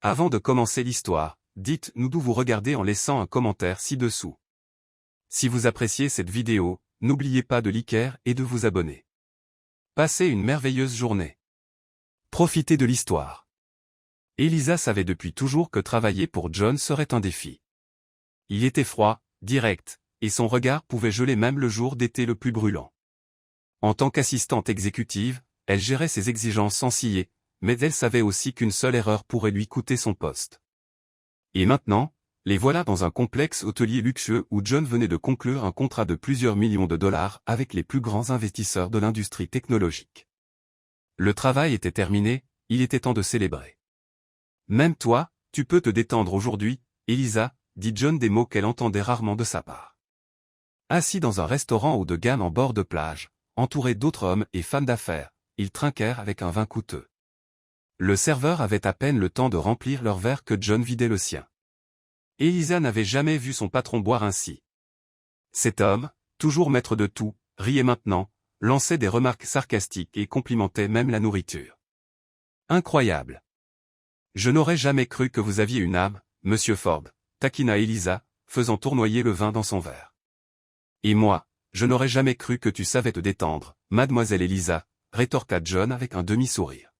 Avant de commencer l'histoire, dites-nous d'où vous regardez en laissant un commentaire ci-dessous. Si vous appréciez cette vidéo, n'oubliez pas de liker et de vous abonner. Passez une merveilleuse journée. Profitez de l'histoire. Elisa savait depuis toujours que travailler pour John serait un défi. Il était froid, direct, et son regard pouvait geler même le jour d'été le plus brûlant. En tant qu'assistante exécutive, elle gérait ses exigences sans ciller, mais elle savait aussi qu'une seule erreur pourrait lui coûter son poste. Et maintenant, les voilà dans un complexe hôtelier luxueux où John venait de conclure un contrat de plusieurs millions de dollars avec les plus grands investisseurs de l'industrie technologique. Le travail était terminé, il était temps de célébrer. Même toi, tu peux te détendre aujourd'hui, Elisa, dit John, des mots qu'elle entendait rarement de sa part. Assis dans un restaurant haut de gamme en bord de plage, entouré d'autres hommes et femmes d'affaires, ils trinquèrent avec un vin coûteux. Le serveur avait à peine le temps de remplir leur verre que John vidait le sien. Elisa n'avait jamais vu son patron boire ainsi. Cet homme, toujours maître de tout, riait maintenant, lançait des remarques sarcastiques et complimentait même la nourriture. Incroyable. Je n'aurais jamais cru que vous aviez une âme, Monsieur Ford, taquina Elisa, faisant tournoyer le vin dans son verre. Et moi, je n'aurais jamais cru que tu savais te détendre, mademoiselle Elisa, rétorqua John avec un demi-sourire.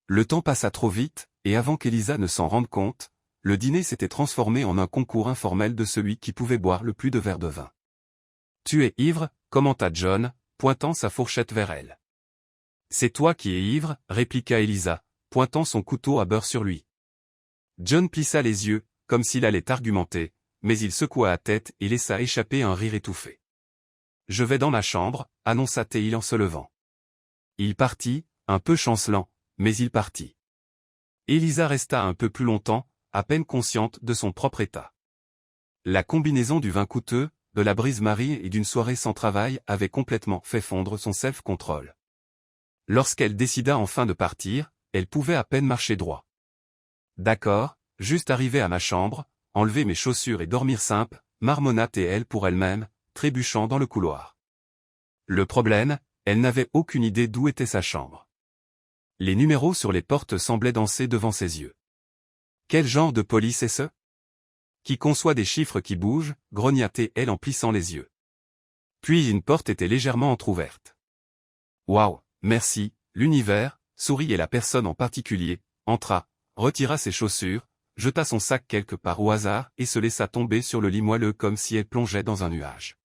Le temps passa trop vite, et avant qu'Elisa ne s'en rende compte, le dîner s'était transformé en un concours informel de celui qui pouvait boire le plus de verres de vin. Tu es ivre, commenta John, pointant sa fourchette vers elle. C'est toi qui es ivre, répliqua Elisa, pointant son couteau à beurre sur lui. John plissa les yeux, comme s'il allait argumenter, mais il secoua la tête et laissa échapper un rire étouffé. Je vais dans ma chambre, annonça-t-il en se levant. Il partit, un peu chancelant, mais il partit. Elisa resta un peu plus longtemps, à peine consciente de son propre état. La combinaison du vin coûteux, de la brise marine et d'une soirée sans travail avait complètement fait fondre son self-control. Lorsqu'elle décida enfin de partir, elle pouvait à peine marcher droit. D'accord, juste arriver à ma chambre, enlever mes chaussures et dormir simple, marmonna-t-elle pour elle-même, trébuchant dans le couloir. Le problème, elle n'avait aucune idée d'où était sa chambre. Les numéros sur les portes semblaient danser devant ses yeux. Quel genre de police est ce? Qui conçoit des chiffres qui bougent, grogna-t-elle en plissant les yeux. Puis une porte était légèrement entr'ouverte. Waouh, merci, l'univers, sourit et la personne en particulier, entra, retira ses chaussures, jeta son sac quelque part au hasard et se laissa tomber sur le lit moelleux comme si elle plongeait dans un nuage.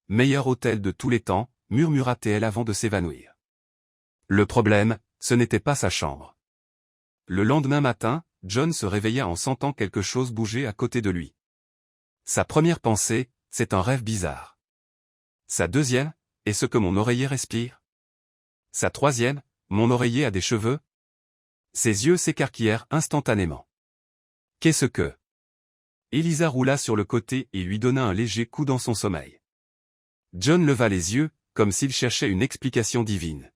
Meilleur hôtel de tous les temps, murmura-t-elle avant de s'évanouir. Le problème, ce n'était pas sa chambre. Le lendemain matin, John se réveilla en sentant quelque chose bouger à côté de lui. Sa première pensée, c'est un rêve bizarre. Sa deuxième, est-ce que mon oreiller respire? Sa troisième, mon oreiller a des cheveux? Ses yeux s'écarquillèrent instantanément. Qu'est-ce que? Elisa roula sur le côté et lui donna un léger coup dans son sommeil. John leva les yeux, comme s'il cherchait une explication divine.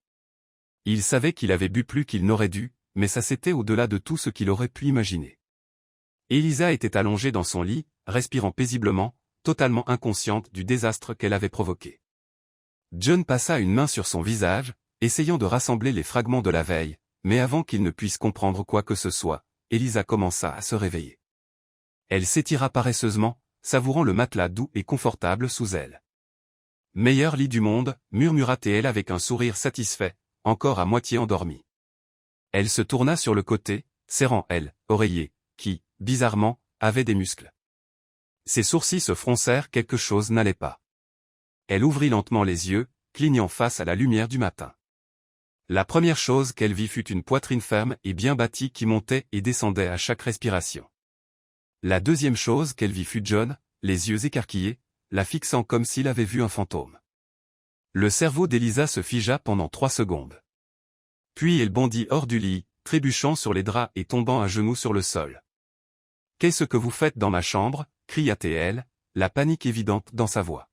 Il savait qu'il avait bu plus qu'il n'aurait dû, mais ça c'était au-delà de tout ce qu'il aurait pu imaginer. Elisa était allongée dans son lit, respirant paisiblement, totalement inconsciente du désastre qu'elle avait provoqué. John passa une main sur son visage, essayant de rassembler les fragments de la veille, mais avant qu'il ne puisse comprendre quoi que ce soit, Elisa commença à se réveiller. Elle s'étira paresseusement, savourant le matelas doux et confortable sous elle. Meilleur lit du monde, murmura-t-elle avec un sourire satisfait, encore à moitié endormie. Elle se tourna sur le côté, serrant oreiller, qui, bizarrement, avait des muscles. Ses sourcils se froncèrent, quelque chose n'allait pas. Elle ouvrit lentement les yeux, clignant face à la lumière du matin. La première chose qu'elle vit fut une poitrine ferme et bien bâtie qui montait et descendait à chaque respiration. La deuxième chose qu'elle vit fut John, les yeux écarquillés, la fixant comme s'il avait vu un fantôme. Le cerveau d'Elisa se figea pendant 3 secondes. Puis elle bondit hors du lit, trébuchant sur les draps et tombant à genoux sur le sol. « Qu'est-ce que vous faites dans ma chambre » cria-t-elle, la panique évidente dans sa voix.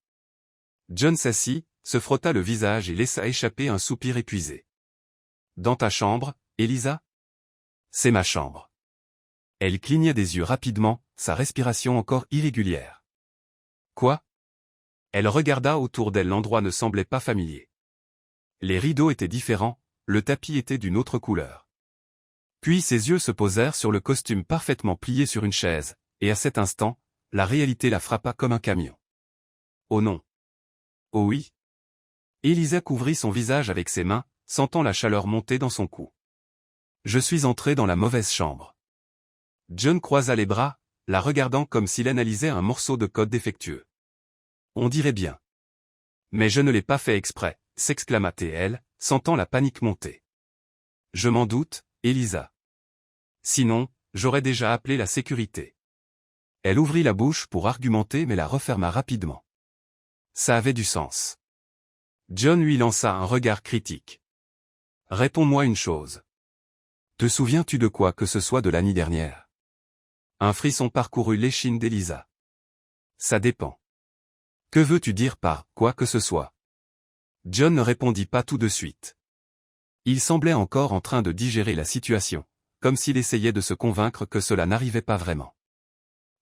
John s'assit, se frotta le visage et laissa échapper un soupir épuisé. « Dans ta chambre, Elisa ? » ?»« C'est ma chambre. » Elle cligna des yeux rapidement, sa respiration encore irrégulière. « Quoi ?» Elle regarda autour d'elle, l'endroit ne semblait pas familier. Les rideaux étaient différents, le tapis était d'une autre couleur. Puis ses yeux se posèrent sur le costume parfaitement plié sur une chaise, et à cet instant, la réalité la frappa comme un camion. Oh non. Oh oui. Elisa couvrit son visage avec ses mains, sentant la chaleur monter dans son cou. Je suis entré dans la mauvaise chambre. John croisa les bras, la regardant comme s'il analysait un morceau de code défectueux. On dirait bien. Mais je ne l'ai pas fait exprès, s'exclama-t-elle, sentant la panique monter. Je m'en doute, Elisa. Sinon, j'aurais déjà appelé la sécurité. Elle ouvrit la bouche pour argumenter mais la referma rapidement. Ça avait du sens. John lui lança un regard critique. Réponds-moi une chose. Te souviens-tu de quoi que ce soit de l'année dernière? Un frisson parcourut l'échine d'Elisa. Ça dépend. Que veux-tu dire par « quoi que ce soit » John ne répondit pas tout de suite. Il semblait encore en train de digérer la situation, comme s'il essayait de se convaincre que cela n'arrivait pas vraiment.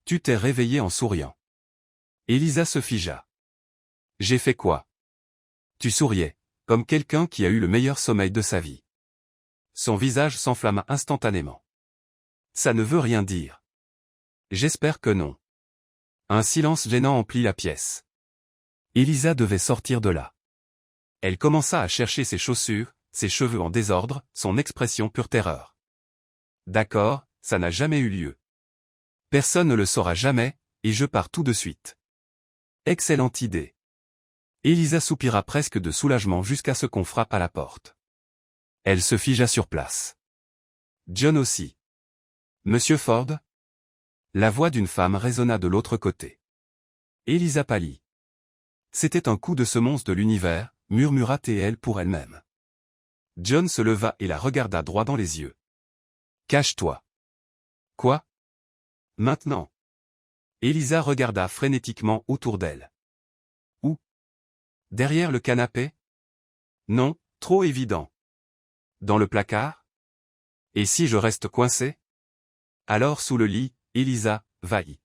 Tu t'es réveillé en souriant. Elisa se figea. J'ai fait quoi? Tu souriais, comme quelqu'un qui a eu le meilleur sommeil de sa vie. Son visage s'enflamma instantanément. Ça ne veut rien dire. J'espère que non. Un silence gênant emplit la pièce. Elisa devait sortir de là. Elle commença à chercher ses chaussures, ses cheveux en désordre, son expression pure terreur. D'accord, ça n'a jamais eu lieu. Personne ne le saura jamais, et je pars tout de suite. Excellente idée. Elisa soupira presque de soulagement jusqu'à ce qu'on frappe à la porte. Elle se figea sur place. John aussi. Monsieur Ford? La voix d'une femme résonna de l'autre côté. Elisa pâlit. C'était un coup de semonce de l'univers, murmura-t-elle pour elle-même. John se leva et la regarda droit dans les yeux. Cache-toi. Quoi? Maintenant. Elisa regarda frénétiquement autour d'elle. Où? Derrière le canapé? Non, trop évident. Dans le placard? Et si je reste coincé? Alors sous le lit, Elisa, va-y.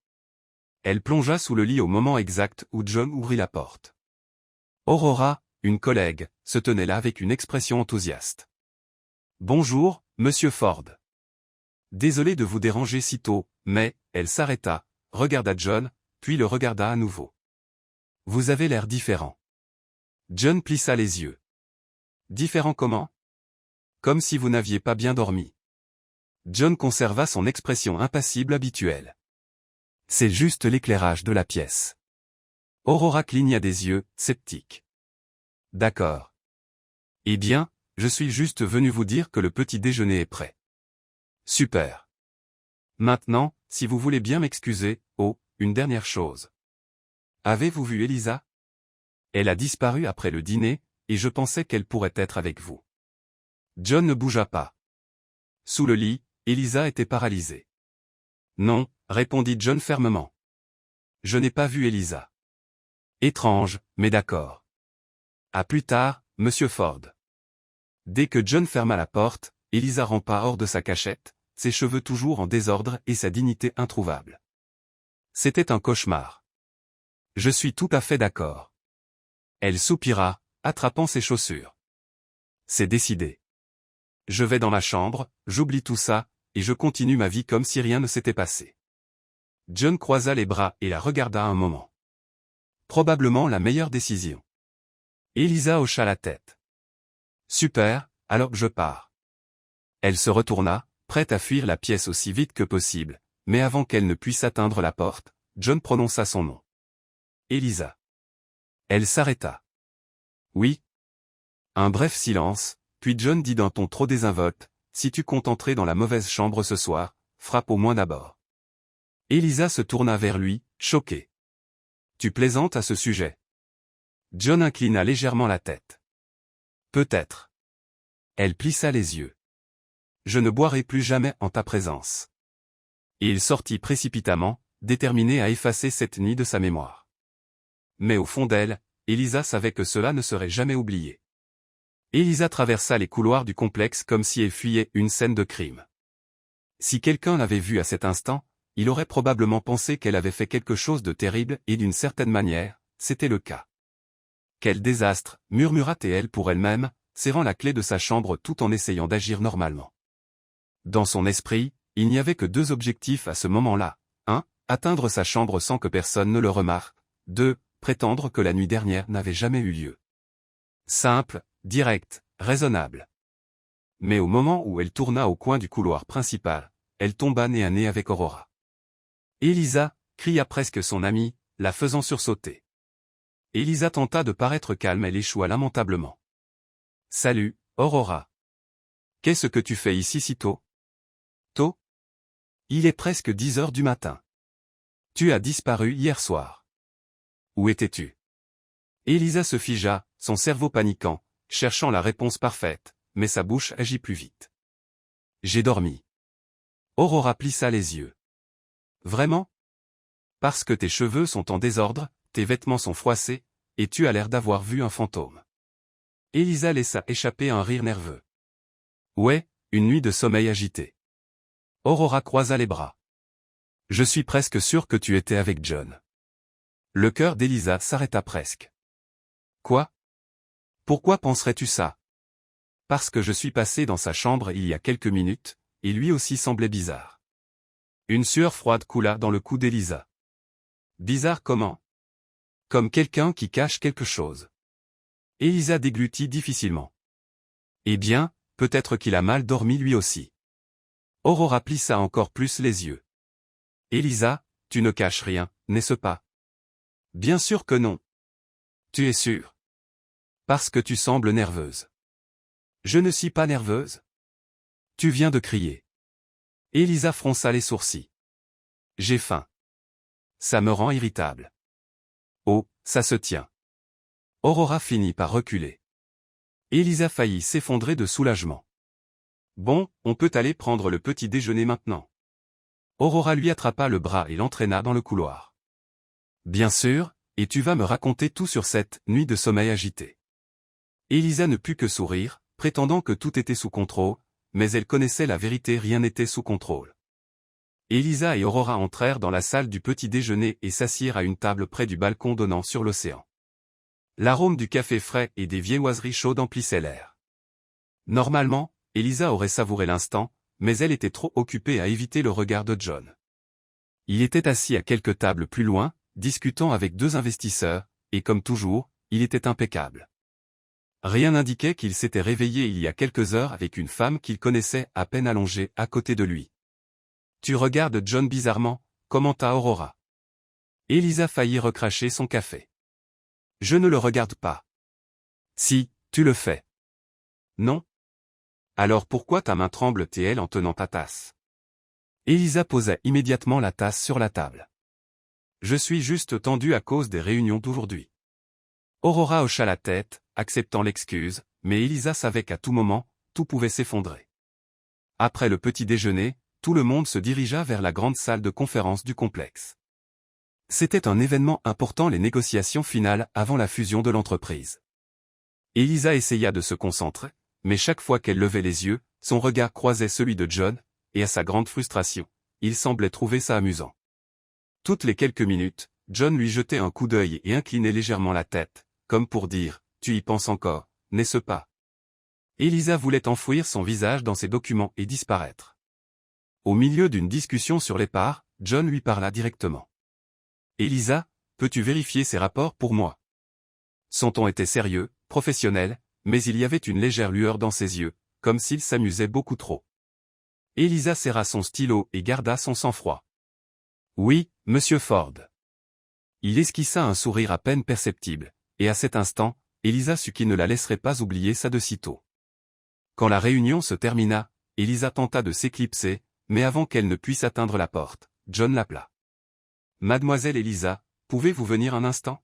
Elle plongea sous le lit au moment exact où John ouvrit la porte. Aurora, une collègue, se tenait là avec une expression enthousiaste. Bonjour, monsieur Ford. Désolé de vous déranger si tôt, mais, elle s'arrêta, regarda John, puis le regarda à nouveau. Vous avez l'air différent. John plissa les yeux. Différent comment? Comme si vous n'aviez pas bien dormi. John conserva son expression impassible habituelle. C'est juste l'éclairage de la pièce. Aurora cligna des yeux, sceptique. D'accord. Eh bien, je suis juste venu vous dire que le petit déjeuner est prêt. Super. Maintenant, si vous voulez bien m'excuser, oh, une dernière chose. Avez-vous vu Elisa? Elle a disparu après le dîner, et je pensais qu'elle pourrait être avec vous. John ne bougea pas. Sous le lit, Elisa était paralysée. Non, répondit John fermement. Je n'ai pas vu Elisa. Étrange, mais d'accord. À plus tard, monsieur Ford. Dès que John ferma la porte, Elisa rampa hors de sa cachette, ses cheveux toujours en désordre et sa dignité introuvable. C'était un cauchemar. Je suis tout à fait d'accord. Elle soupira, attrapant ses chaussures. C'est décidé. Je vais dans ma chambre, j'oublie tout ça, et je continue ma vie comme si rien ne s'était passé. John croisa les bras et la regarda un moment. Probablement la meilleure décision. Elisa hocha la tête. Super, alors je pars. Elle se retourna, prête à fuir la pièce aussi vite que possible, mais avant qu'elle ne puisse atteindre la porte, John prononça son nom. Elisa. Elle s'arrêta. Oui. Un bref silence, puis John dit d'un ton trop désinvolte, si tu comptes entrer dans la mauvaise chambre ce soir, frappe au moins d'abord. Elisa se tourna vers lui, choquée. Tu plaisantes à ce sujet? John inclina légèrement la tête. Peut-être. Elle plissa les yeux. Je ne boirai plus jamais en ta présence. Et il sortit précipitamment, déterminé à effacer cette nuit de sa mémoire. Mais au fond d'elle, Elisa savait que cela ne serait jamais oublié. Elisa traversa les couloirs du complexe comme si elle fuyait une scène de crime. Si quelqu'un l'avait vue à cet instant, il aurait probablement pensé qu'elle avait fait quelque chose de terrible et d'une certaine manière, c'était le cas. Quel désastre, murmura-t-elle pour elle-même, serrant la clé de sa chambre tout en essayant d'agir normalement. Dans son esprit, il n'y avait que deux objectifs à ce moment-là. 1. Atteindre sa chambre sans que personne ne le remarque. 2. Prétendre que la nuit dernière n'avait jamais eu lieu. Simple, direct, raisonnable. Mais au moment où elle tourna au coin du couloir principal, elle tomba nez à nez avec Aurora. Elisa, cria presque son amie, la faisant sursauter. Elisa tenta de paraître calme, elle échoua lamentablement. Salut, Aurora. Qu'est-ce que tu fais ici si tôt? Tôt? Il est presque 10 heures du matin. Tu as disparu hier soir. Où étais-tu? Elisa se figea, son cerveau paniquant, cherchant la réponse parfaite, mais sa bouche agit plus vite. J'ai dormi. Aurora plissa les yeux. Vraiment? Parce que tes cheveux sont en désordre, tes vêtements sont froissés, et tu as l'air d'avoir vu un fantôme. Elisa laissa échapper un rire nerveux. Ouais, une nuit de sommeil agité. Aurora croisa les bras. Je suis presque sûr que tu étais avec John. Le cœur d'Elisa s'arrêta presque. Quoi? Pourquoi penserais-tu ça? Parce que je suis passé dans sa chambre il y a quelques minutes, et lui aussi semblait bizarre. Une sueur froide coula dans le cou d'Elisa. Bizarre comment? Comme quelqu'un qui cache quelque chose. Elisa déglutit difficilement. Eh bien, peut-être qu'il a mal dormi lui aussi. Aurora plissa encore plus les yeux. Elisa, tu ne caches rien, n'est-ce pas? Bien sûr que non. Tu es sûre? Parce que tu sembles nerveuse. Je ne suis pas nerveuse. Tu viens de crier. Elisa fronça les sourcils. J'ai faim. Ça me rend irritable. Oh, ça se tient. Aurora finit par reculer. Elisa faillit s'effondrer de soulagement. Bon, on peut aller prendre le petit déjeuner maintenant. Aurora lui attrapa le bras et l'entraîna dans le couloir. Bien sûr, et tu vas me raconter tout sur cette nuit de sommeil agité. Elisa ne put que sourire, prétendant que tout était sous contrôle, mais elle connaissait la vérité, rien n'était sous contrôle. Elisa et Aurora entrèrent dans la salle du petit déjeuner et s'assirent à une table près du balcon donnant sur l'océan. L'arôme du café frais et des viennoiseries chaudes emplissait l'air. Normalement, Elisa aurait savouré l'instant, mais elle était trop occupée à éviter le regard de John. Il était assis à quelques tables plus loin, discutant avec deux investisseurs, et comme toujours, il était impeccable. Rien n'indiquait qu'il s'était réveillé il y a quelques heures avec une femme qu'il connaissait à peine allongée à côté de lui. Tu regardes John bizarrement, commenta Aurora. Elisa faillit recracher son café. Je ne le regarde pas. Si, tu le fais. Non? Alors pourquoi ta main tremble-t-elle en tenant ta tasse? Elisa posa immédiatement la tasse sur la table. Je suis juste tendue à cause des réunions d'aujourd'hui. Aurora hocha la tête, acceptant l'excuse, mais Elisa savait qu'à tout moment, tout pouvait s'effondrer. Après le petit déjeuner, tout le monde se dirigea vers la grande salle de conférence du complexe. C'était un événement important, les négociations finales avant la fusion de l'entreprise. Elisa essaya de se concentrer, mais chaque fois qu'elle levait les yeux, son regard croisait celui de John, et à sa grande frustration, il semblait trouver ça amusant. Toutes les quelques minutes, John lui jetait un coup d'œil et inclinait légèrement la tête, comme pour dire, tu y penses encore, n'est-ce pas? Elisa voulait enfouir son visage dans ses documents et disparaître. Au milieu d'une discussion sur les parts, John lui parla directement. Elisa, peux-tu vérifier ces rapports pour moi? Son ton était sérieux, professionnel, mais il y avait une légère lueur dans ses yeux, comme s'il s'amusait beaucoup trop. Elisa serra son stylo et garda son sang-froid. Oui, monsieur Ford. Il esquissa un sourire à peine perceptible, et à cet instant, Elisa sut qu'il ne la laisserait pas oublier ça de sitôt. Quand la réunion se termina, Elisa tenta de s'éclipser, mais avant qu'elle ne puisse atteindre la porte, John l'appela. Mademoiselle Elisa, pouvez-vous venir un instant?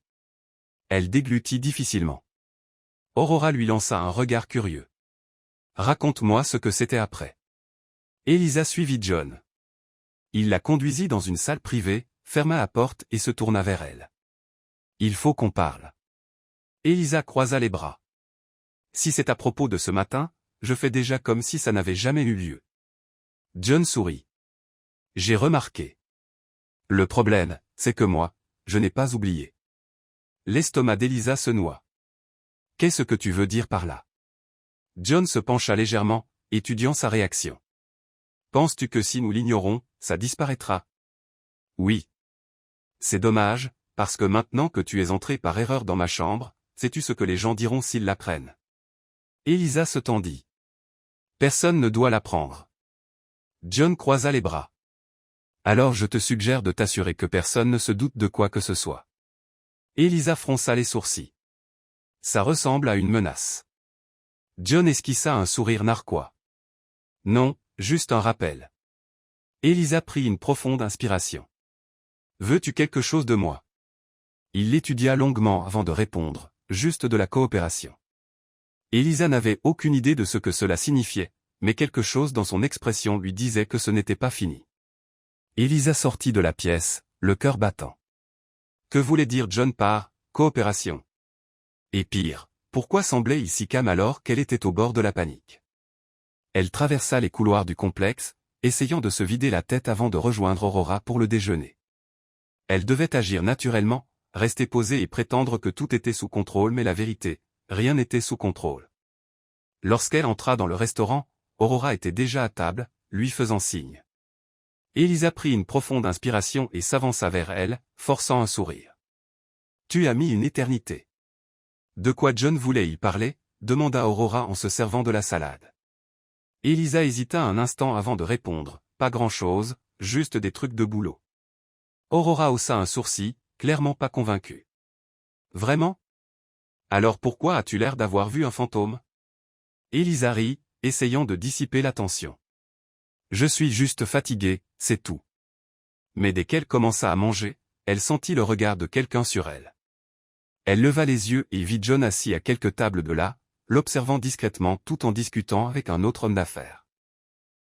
Elle déglutit difficilement. Aurora lui lança un regard curieux. Raconte-moi ce que c'était après. Elisa suivit John. Il la conduisit dans une salle privée, ferma la porte et se tourna vers elle. Il faut qu'on parle. Elisa croisa les bras. Si c'est à propos de ce matin, je fais déjà comme si ça n'avait jamais eu lieu. John sourit. J'ai remarqué. Le problème, c'est que moi, je n'ai pas oublié. L'estomac d'Elisa se noua. Qu'est-ce que tu veux dire par là? John se pencha légèrement, étudiant sa réaction. Penses-tu que si nous l'ignorons, ça disparaîtra? Oui. C'est dommage, parce que maintenant que tu es entré par erreur dans ma chambre, sais-tu ce que les gens diront s'ils l'apprennent? Elisa se tendit. Personne ne doit l'apprendre. John croisa les bras. Alors je te suggère de t'assurer que personne ne se doute de quoi que ce soit. Elisa fronça les sourcils. Ça ressemble à une menace. John esquissa un sourire narquois. Non, juste un rappel. Elisa prit une profonde inspiration. Veux-tu quelque chose de moi? Il l'étudia longuement avant de répondre, juste de la coopération. Elisa n'avait aucune idée de ce que cela signifiait, mais quelque chose dans son expression lui disait que ce n'était pas fini. Elisa sortit de la pièce, le cœur battant. Que voulait dire John par « coopération » ? Et pire, pourquoi semblait-il si calme alors qu'elle était au bord de la panique? Elle traversa les couloirs du complexe, essayant de se vider la tête avant de rejoindre Aurora pour le déjeuner. Elle devait agir naturellement, rester posée et prétendre que tout était sous contrôle, mais la vérité, rien n'était sous contrôle. Lorsqu'elle entra dans le restaurant, Aurora était déjà à table, lui faisant signe. Elisa prit une profonde inspiration et s'avança vers elle, forçant un sourire. « Tu as mis une éternité. » De quoi John voulait-il parler? Demanda Aurora en se servant de la salade. Elisa hésita un instant avant de répondre, pas grand-chose, juste des trucs de boulot. Aurora haussa un sourcil, clairement pas convaincue. Vraiment? Alors pourquoi as-tu l'air d'avoir vu un fantôme? Elisa rit, essayant de dissiper la tension. Je suis juste fatiguée, c'est tout. Mais dès qu'elle commença à manger, elle sentit le regard de quelqu'un sur elle. Elle leva les yeux et vit John assis à quelques tables de là, l'observant discrètement tout en discutant avec un autre homme d'affaires.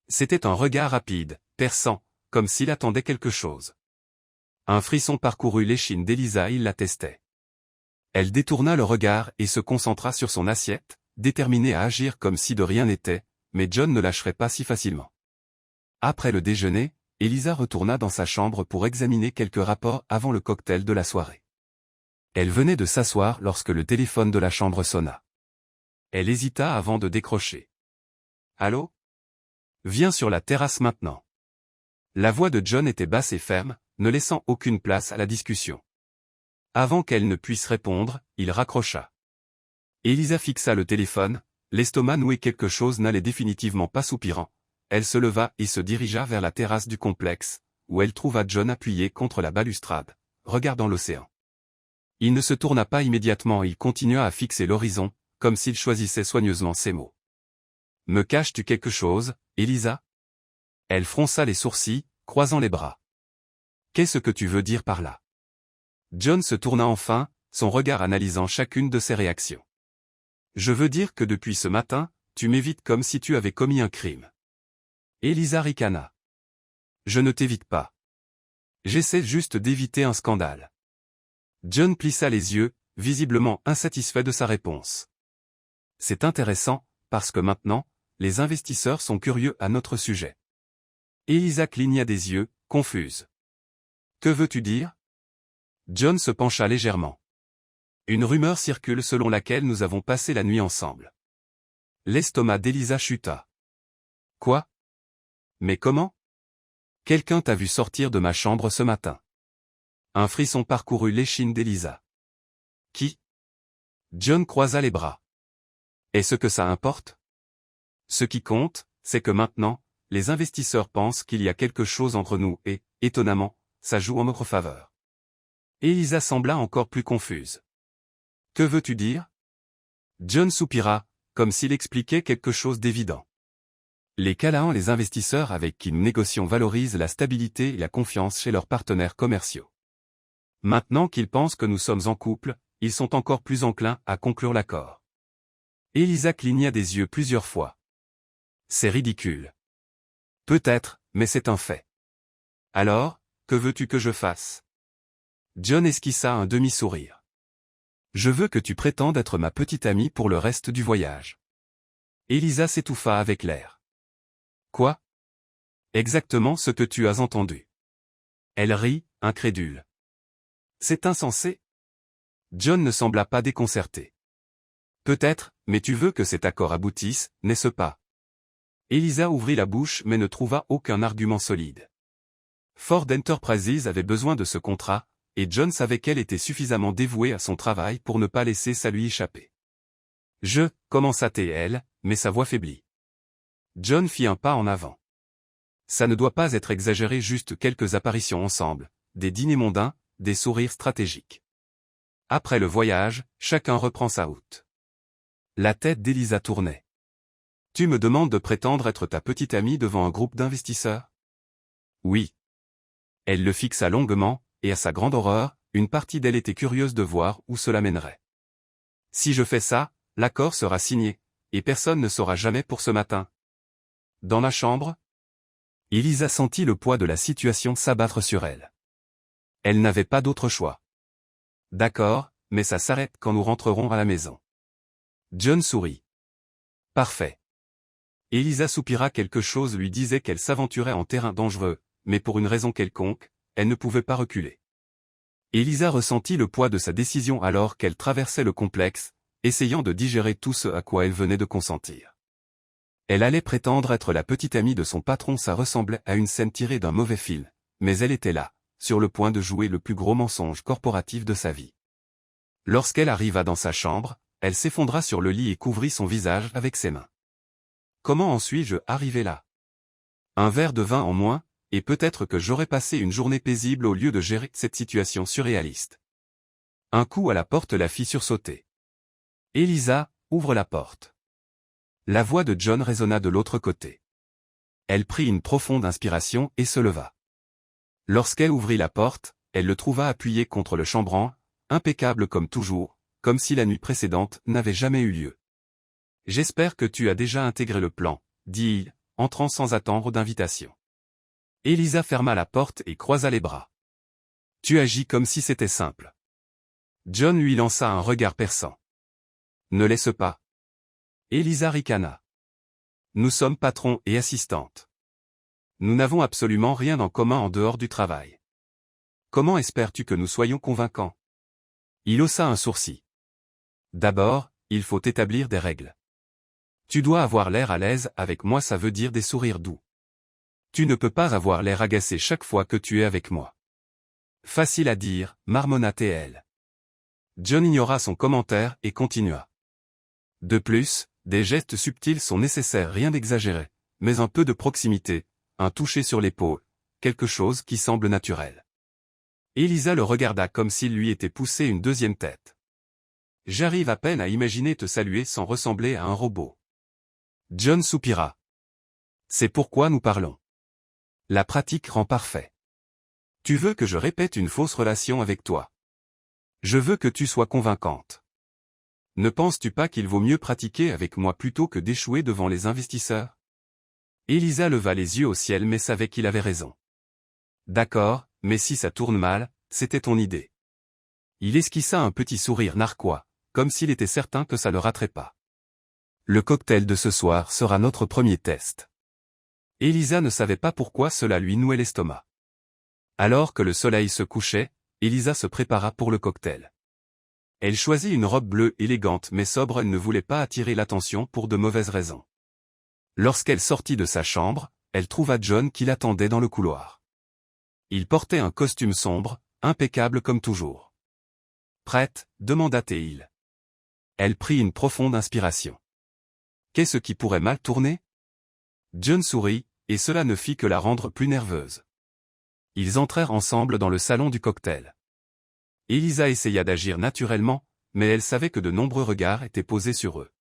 C'était un regard rapide, perçant, comme s'il attendait quelque chose. Un frisson parcourut l'échine d'Elisa, il l'attestait. Elle détourna le regard et se concentra sur son assiette, déterminée à agir comme si de rien n'était, mais John ne lâcherait pas si facilement. Après le déjeuner, Elisa retourna dans sa chambre pour examiner quelques rapports avant le cocktail de la soirée. Elle venait de s'asseoir lorsque le téléphone de la chambre sonna. Elle hésita avant de décrocher. « Allô? Viens sur la terrasse maintenant. » La voix de John était basse et ferme, ne laissant aucune place à la discussion. Avant qu'elle ne puisse répondre, il raccrocha. Elisa fixa le téléphone, l'estomac noué, quelque chose n'allait définitivement pas, soupirant. Elle se leva et se dirigea vers la terrasse du complexe, où elle trouva John appuyé contre la balustrade, regardant l'océan. Il ne se tourna pas immédiatement, il continua à fixer l'horizon, comme s'il choisissait soigneusement ses mots. « Me caches-tu quelque chose, Elisa ?» Elle fronça les sourcils, croisant les bras. « Qu'est-ce que tu veux dire par là ?» John se tourna enfin, son regard analysant chacune de ses réactions. « Je veux dire que depuis ce matin, tu m'évites comme si tu avais commis un crime. » Elisa ricana. « Je ne t'évite pas. J'essaie juste d'éviter un scandale. » John plissa les yeux, visiblement insatisfait de sa réponse. « C'est intéressant, parce que maintenant, les investisseurs sont curieux à notre sujet. » Elisa cligna des yeux, confuse. « Que veux-tu dire ?» John se pencha légèrement. « Une rumeur circule selon laquelle nous avons passé la nuit ensemble. » L'estomac d'Elisa chuta. « Quoi? Mais comment? Quelqu'un t'a vu sortir de ma chambre ce matin. » Un frisson parcourut l'échine d'Elisa. « Qui? » John croisa les bras. « Est-ce que ça importe? Ce qui compte, c'est que maintenant, les investisseurs pensent qu'il y a quelque chose entre nous et, étonnamment, ça joue en notre faveur. » Elisa sembla encore plus confuse. « Que veux-tu dire? » John soupira, comme s'il expliquait quelque chose d'évident. Les Callahan, les investisseurs avec qui nous négocions, valorisent la stabilité et la confiance chez leurs partenaires commerciaux. Maintenant qu'ils pensent que nous sommes en couple, ils sont encore plus enclins à conclure l'accord. Elisa cligna des yeux plusieurs fois. C'est ridicule. Peut-être, mais c'est un fait. Alors, que veux-tu que je fasse? John esquissa un demi-sourire. Je veux que tu prétendes être ma petite amie pour le reste du voyage. Elisa s'étouffa avec l'air. Quoi? Exactement ce que tu as entendu. Elle rit, incrédule. C'est insensé. John ne sembla pas déconcerté. Peut-être, mais tu veux que cet accord aboutisse, n'est-ce pas? Elisa ouvrit la bouche mais ne trouva aucun argument solide. Ford Enterprises avait besoin de ce contrat, et John savait qu'elle était suffisamment dévouée à son travail pour ne pas laisser ça lui échapper. Commença-t-elle, mais sa voix faiblit. John fit un pas en avant. Ça ne doit pas être exagéré, juste quelques apparitions ensemble, des dîners mondains, des sourires stratégiques. Après le voyage, chacun reprend sa route. La tête d'Elisa tournait. Tu me demandes de prétendre être ta petite amie devant un groupe d'investisseurs? Oui. Elle le fixa longuement, et à sa grande horreur, une partie d'elle était curieuse de voir où cela mènerait. Si je fais ça, l'accord sera signé, et personne ne saura jamais pour ce matin. Dans la chambre? Elisa sentit le poids de la situation s'abattre sur elle. Elle n'avait pas d'autre choix. D'accord, mais ça s'arrête quand nous rentrerons à la maison. John sourit. Parfait. Elisa soupira, quelque chose lui disait qu'elle s'aventurait en terrain dangereux, mais pour une raison quelconque, elle ne pouvait pas reculer. Elisa ressentit le poids de sa décision alors qu'elle traversait le complexe, essayant de digérer tout ce à quoi elle venait de consentir. Elle allait prétendre être la petite amie de son patron, ça ressemblait à une scène tirée d'un mauvais film, mais elle était là, sur le point de jouer le plus gros mensonge corporatif de sa vie. Lorsqu'elle arriva dans sa chambre, elle s'effondra sur le lit et couvrit son visage avec ses mains. Comment en suis-je arrivé là? Un verre de vin en moins, et peut-être que j'aurais passé une journée paisible au lieu de gérer cette situation surréaliste. Un coup à la porte la fit sursauter. Elisa, ouvre la porte. La voix de John résonna de l'autre côté. Elle prit une profonde inspiration et se leva. Lorsqu'elle ouvrit la porte, elle le trouva appuyé contre le chambranle, impeccable comme toujours, comme si la nuit précédente n'avait jamais eu lieu. « J'espère que tu as déjà intégré le plan, » dit-il, entrant sans attendre d'invitation. Elisa ferma la porte et croisa les bras. « Tu agis comme si c'était simple. » John lui lança un regard perçant. « Ne laisse pas. » Elisa ricana. « Nous sommes patron et assistante. Nous n'avons absolument rien en commun en dehors du travail. Comment espères-tu que nous soyons convaincants? » Il haussa un sourcil. « D'abord, il faut établir des règles. Tu dois avoir l'air à l'aise avec moi, ça veut dire des sourires doux. Tu ne peux pas avoir l'air agacé chaque fois que tu es avec moi. » Facile à dire, marmonna-t-elle. John ignora son commentaire et continua. « De plus, des gestes subtils sont nécessaires, rien d'exagéré, mais un peu de proximité, un toucher sur l'épaule, quelque chose qui semble naturel. » Elisa le regarda comme s'il lui était poussé une deuxième tête. « J'arrive à peine à imaginer te saluer sans ressembler à un robot. » John soupira. « C'est pourquoi nous parlons. La pratique rend parfait. Tu veux que je répète une fausse relation avec toi? Je veux que tu sois convaincante. Ne penses-tu pas qu'il vaut mieux pratiquer avec moi plutôt que d'échouer devant les investisseurs? » Elisa leva les yeux au ciel mais savait qu'il avait raison. « D'accord, mais si ça tourne mal, c'était ton idée. » Il esquissa un petit sourire narquois, comme s'il était certain que ça ne raterait pas. « Le cocktail de ce soir sera notre premier test. » Elisa ne savait pas pourquoi cela lui nouait l'estomac. Alors que le soleil se couchait, Elisa se prépara pour le cocktail. Elle choisit une robe bleue élégante mais sobre, elle ne voulait pas attirer l'attention pour de mauvaises raisons. Lorsqu'elle sortit de sa chambre, elle trouva John qui l'attendait dans le couloir. Il portait un costume sombre, impeccable comme toujours. « Prête ?» demanda-t-il. Elle prit une profonde inspiration. « Qu'est-ce qui pourrait mal tourner ?» John sourit, et cela ne fit que la rendre plus nerveuse. Ils entrèrent ensemble dans le salon du cocktail. Elisa essaya d'agir naturellement, mais elle savait que de nombreux regards étaient posés sur eux.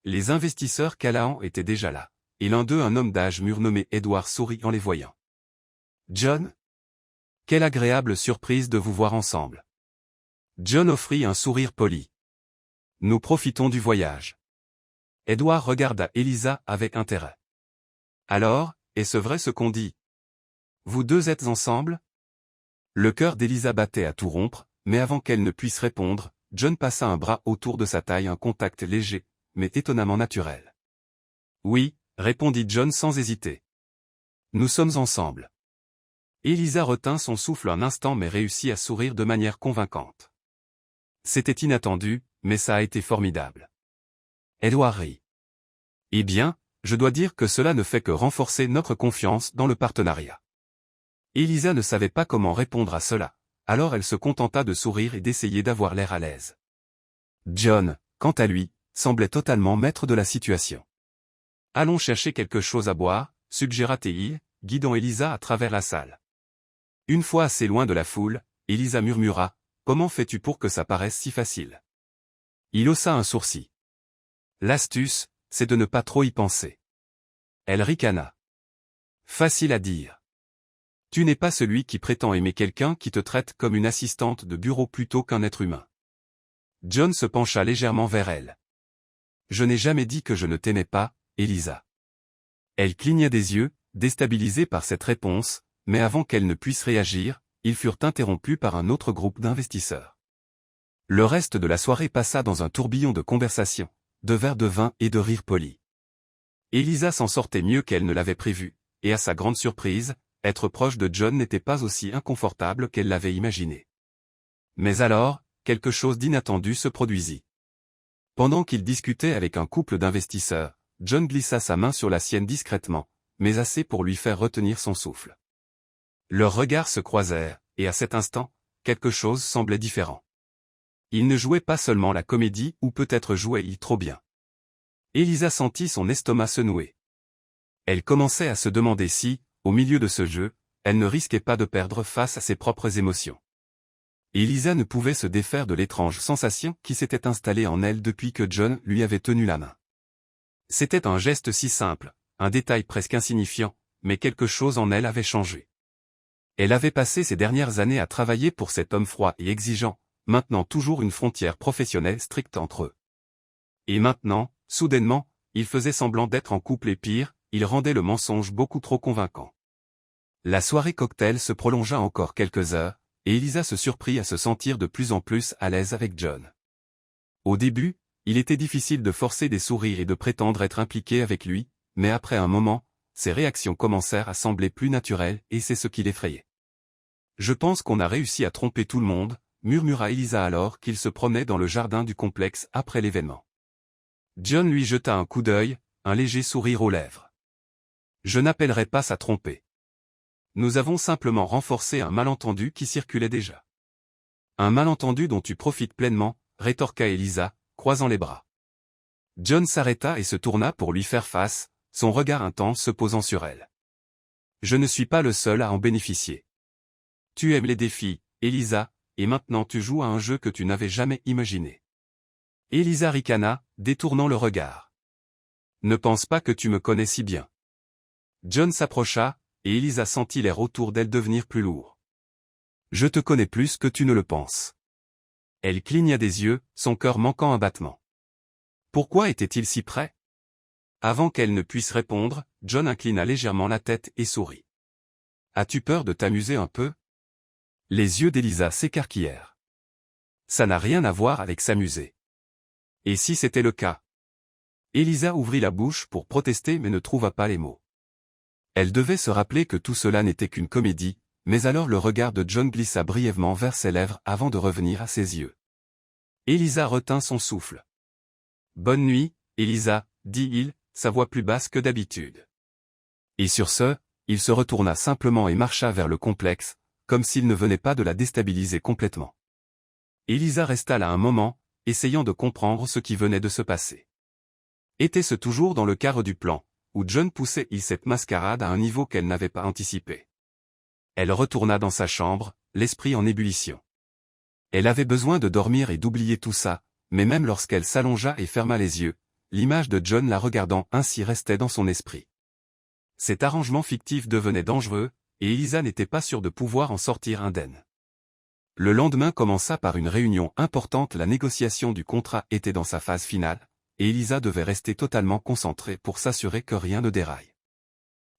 Les investisseurs Callahan étaient déjà là, et l'un d'eux, un homme d'âge mûr nommé Edward, sourit en les voyant. « John? Quelle agréable surprise de vous voir ensemble. » John offrit un sourire poli. « Nous profitons du voyage. » Edward regarda Elisa avec intérêt. « Alors, est-ce vrai ce qu'on dit? Vous deux êtes ensemble? » Le cœur d'Elisa battait à tout rompre, mais avant qu'elle ne puisse répondre, John passa un bras autour de sa taille, un contact léger, mais étonnamment naturel. « Oui, » répondit John sans hésiter. « Nous sommes ensemble. » Elisa retint son souffle un instant mais réussit à sourire de manière convaincante. C'était inattendu, mais ça a été formidable. Edward rit. « Eh bien, je dois dire que cela ne fait que renforcer notre confiance dans le partenariat. Elisa ne savait pas comment répondre à cela, alors elle se contenta de sourire et d'essayer d'avoir l'air à l'aise. John, quant à lui, semblait totalement maître de la situation. Allons chercher quelque chose à boire, suggéra Théil, guidant Elisa à travers la salle. Une fois assez loin de la foule, Elisa murmura, « Comment fais-tu pour que ça paraisse si facile ?» Il haussa un sourcil. « L'astuce, c'est de ne pas trop y penser. » Elle ricana. « Facile à dire. Tu n'es pas celui qui prétend aimer quelqu'un qui te traite comme une assistante de bureau plutôt qu'un être humain. » John se pencha légèrement vers elle. « Je n'ai jamais dit que je ne t'aimais pas, Elisa. » Elle cligna des yeux, déstabilisée par cette réponse, mais avant qu'elle ne puisse réagir, ils furent interrompus par un autre groupe d'investisseurs. Le reste de la soirée passa dans un tourbillon de conversation, de verres de vin et de rires polis. Elisa s'en sortait mieux qu'elle ne l'avait prévu, et à sa grande surprise, être proche de John n'était pas aussi inconfortable qu'elle l'avait imaginé. Mais alors, quelque chose d'inattendu se produisit. Pendant qu'il discutait avec un couple d'investisseurs, John glissa sa main sur la sienne discrètement, mais assez pour lui faire retenir son souffle. Leurs regards se croisèrent, et à cet instant, quelque chose semblait différent. Il ne jouait pas seulement la comédie ou peut-être jouait-il trop bien. Elisa sentit son estomac se nouer. Elle commençait à se demander si, au milieu de ce jeu, elle ne risquait pas de perdre face à ses propres émotions. Elisa ne pouvait se défaire de l'étrange sensation qui s'était installée en elle depuis que John lui avait tenu la main. C'était un geste si simple, un détail presque insignifiant, mais quelque chose en elle avait changé. Elle avait passé ces dernières années à travailler pour cet homme froid et exigeant, maintenant toujours une frontière professionnelle stricte entre eux. Et maintenant, soudainement, il faisait semblant d'être en couple et pire, il rendait le mensonge beaucoup trop convaincant. La soirée cocktail se prolongea encore quelques heures, et Elisa se surprit à se sentir de plus en plus à l'aise avec John. Au début, il était difficile de forcer des sourires et de prétendre être impliqué avec lui, mais après un moment, ses réactions commencèrent à sembler plus naturelles et c'est ce qui l'effrayait. « Je pense qu'on a réussi à tromper tout le monde », murmura Elisa alors qu'il se promenait dans le jardin du complexe après l'événement. John lui jeta un coup d'œil, un léger sourire aux lèvres. « Je n'appellerai pas ça tromper. Nous avons simplement renforcé un malentendu qui circulait déjà. »« Un malentendu dont tu profites pleinement », rétorqua Elisa, croisant les bras. John s'arrêta et se tourna pour lui faire face, son regard intense se posant sur elle. « Je ne suis pas le seul à en bénéficier. Tu aimes les défis, Elisa, et maintenant tu joues à un jeu que tu n'avais jamais imaginé. » Elisa ricana, détournant le regard. « Ne pense pas que tu me connais si bien. » John s'approcha, et Elisa sentit l'air autour d'elle devenir plus lourd. « Je te connais plus que tu ne le penses. » Elle cligna des yeux, son cœur manquant un battement. Pourquoi était-il si près? Avant qu'elle ne puisse répondre, John inclina légèrement la tête et sourit. « As-tu peur de t'amuser un peu ?» Les yeux d'Elisa s'écarquillèrent. Ça n'a rien à voir avec s'amuser. Et si c'était le cas? Elisa ouvrit la bouche pour protester mais ne trouva pas les mots. Elle devait se rappeler que tout cela n'était qu'une comédie, mais alors le regard de John glissa brièvement vers ses lèvres avant de revenir à ses yeux. Elisa retint son souffle. « Bonne nuit, Elisa, dit-il, sa voix plus basse que d'habitude. » Et sur ce, il se retourna simplement et marcha vers le complexe, comme s'il ne venait pas de la déstabiliser complètement. Elisa resta là un moment, essayant de comprendre ce qui venait de se passer. Était-ce toujours dans le cadre du plan, où John poussait cette mascarade à un niveau qu'elle n'avait pas anticipé? Elle retourna dans sa chambre, l'esprit en ébullition. Elle avait besoin de dormir et d'oublier tout ça, mais même lorsqu'elle s'allongea et ferma les yeux, l'image de John la regardant ainsi restait dans son esprit. Cet arrangement fictif devenait dangereux, et Elisa n'était pas sûre de pouvoir en sortir indemne. Le lendemain commença par une réunion importante. La négociation du contrat était dans sa phase finale, et Elisa devait rester totalement concentrée pour s'assurer que rien ne déraille.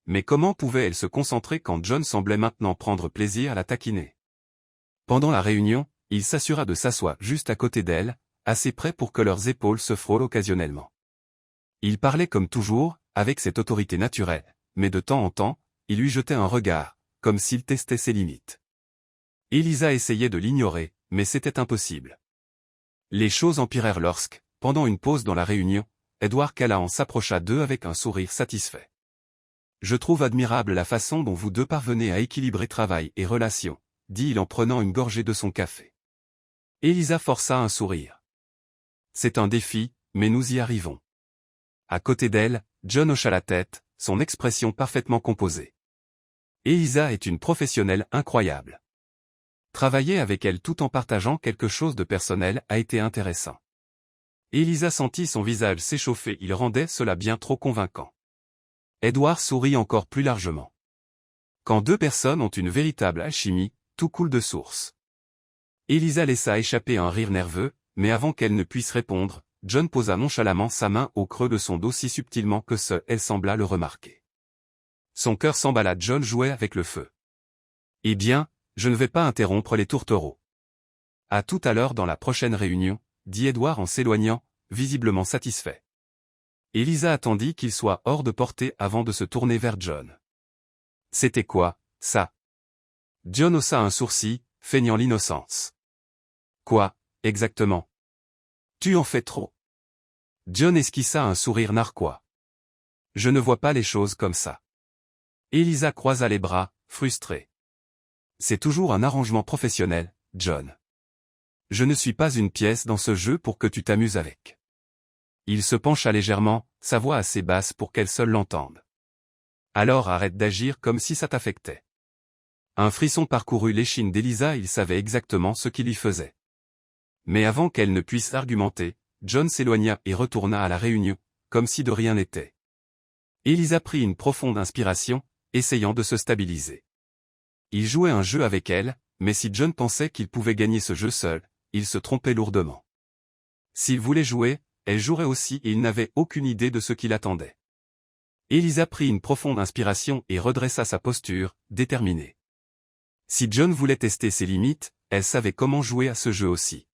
Mais comment pouvait-elle se concentrer quand John semblait maintenant prendre plaisir à la taquiner? Pendant la réunion, il s'assura de s'asseoir juste à côté d'elle, assez près pour que leurs épaules se frôlent occasionnellement. Il parlait comme toujours, avec cette autorité naturelle, mais de temps en temps, il lui jetait un regard, comme s'il testait ses limites. Elisa essayait de l'ignorer, mais c'était impossible. Les choses empirèrent lorsque, pendant une pause dans la réunion, Edward Callahan s'approcha d'eux avec un sourire satisfait. Je trouve admirable la façon dont vous deux parvenez à équilibrer travail et relations, dit-il en prenant une gorgée de son café. Elisa força un sourire. C'est un défi, mais nous y arrivons. À côté d'elle, John hocha la tête, son expression parfaitement composée. Elisa est une professionnelle incroyable. Travailler avec elle tout en partageant quelque chose de personnel a été intéressant. Elisa sentit son visage s'échauffer, il rendait cela bien trop convaincant. Edward sourit encore plus largement. Quand deux personnes ont une véritable alchimie, tout coule de source. Elisa laissa échapper un rire nerveux, mais avant qu'elle ne puisse répondre, John posa nonchalamment sa main au creux de son dos si subtilement que seule elle sembla le remarquer. Son cœur s'emballa, John jouait avec le feu. Eh bien, je ne vais pas interrompre les tourtereaux. À tout à l'heure dans la prochaine réunion, dit Edward en s'éloignant, visiblement satisfait. Elisa attendit qu'il soit hors de portée avant de se tourner vers John. C'était quoi, ça? John haussa un sourcil, feignant l'innocence. Quoi, exactement? Tu en fais trop. John esquissa un sourire narquois. Je ne vois pas les choses comme ça. Elisa croisa les bras, frustrée. C'est toujours un arrangement professionnel, John. Je ne suis pas une pièce dans ce jeu pour que tu t'amuses avec. Il se pencha légèrement, sa voix assez basse pour qu'elle seule l'entende. Alors arrête d'agir comme si ça t'affectait. Un frisson parcourut l'échine d'Elisa, il savait exactement ce qui lui faisait. Mais avant qu'elle ne puisse argumenter, John s'éloigna et retourna à la réunion, comme si de rien n'était. Elisa prit une profonde inspiration, essayant de se stabiliser. Il jouait un jeu avec elle, mais si John pensait qu'il pouvait gagner ce jeu seul, il se trompait lourdement. S'il voulait jouer, elle jouerait aussi et il n'avait aucune idée de ce qui l'attendait. Elisa prit une profonde inspiration et redressa sa posture, déterminée. Si John voulait tester ses limites, elle savait comment jouer à ce jeu aussi.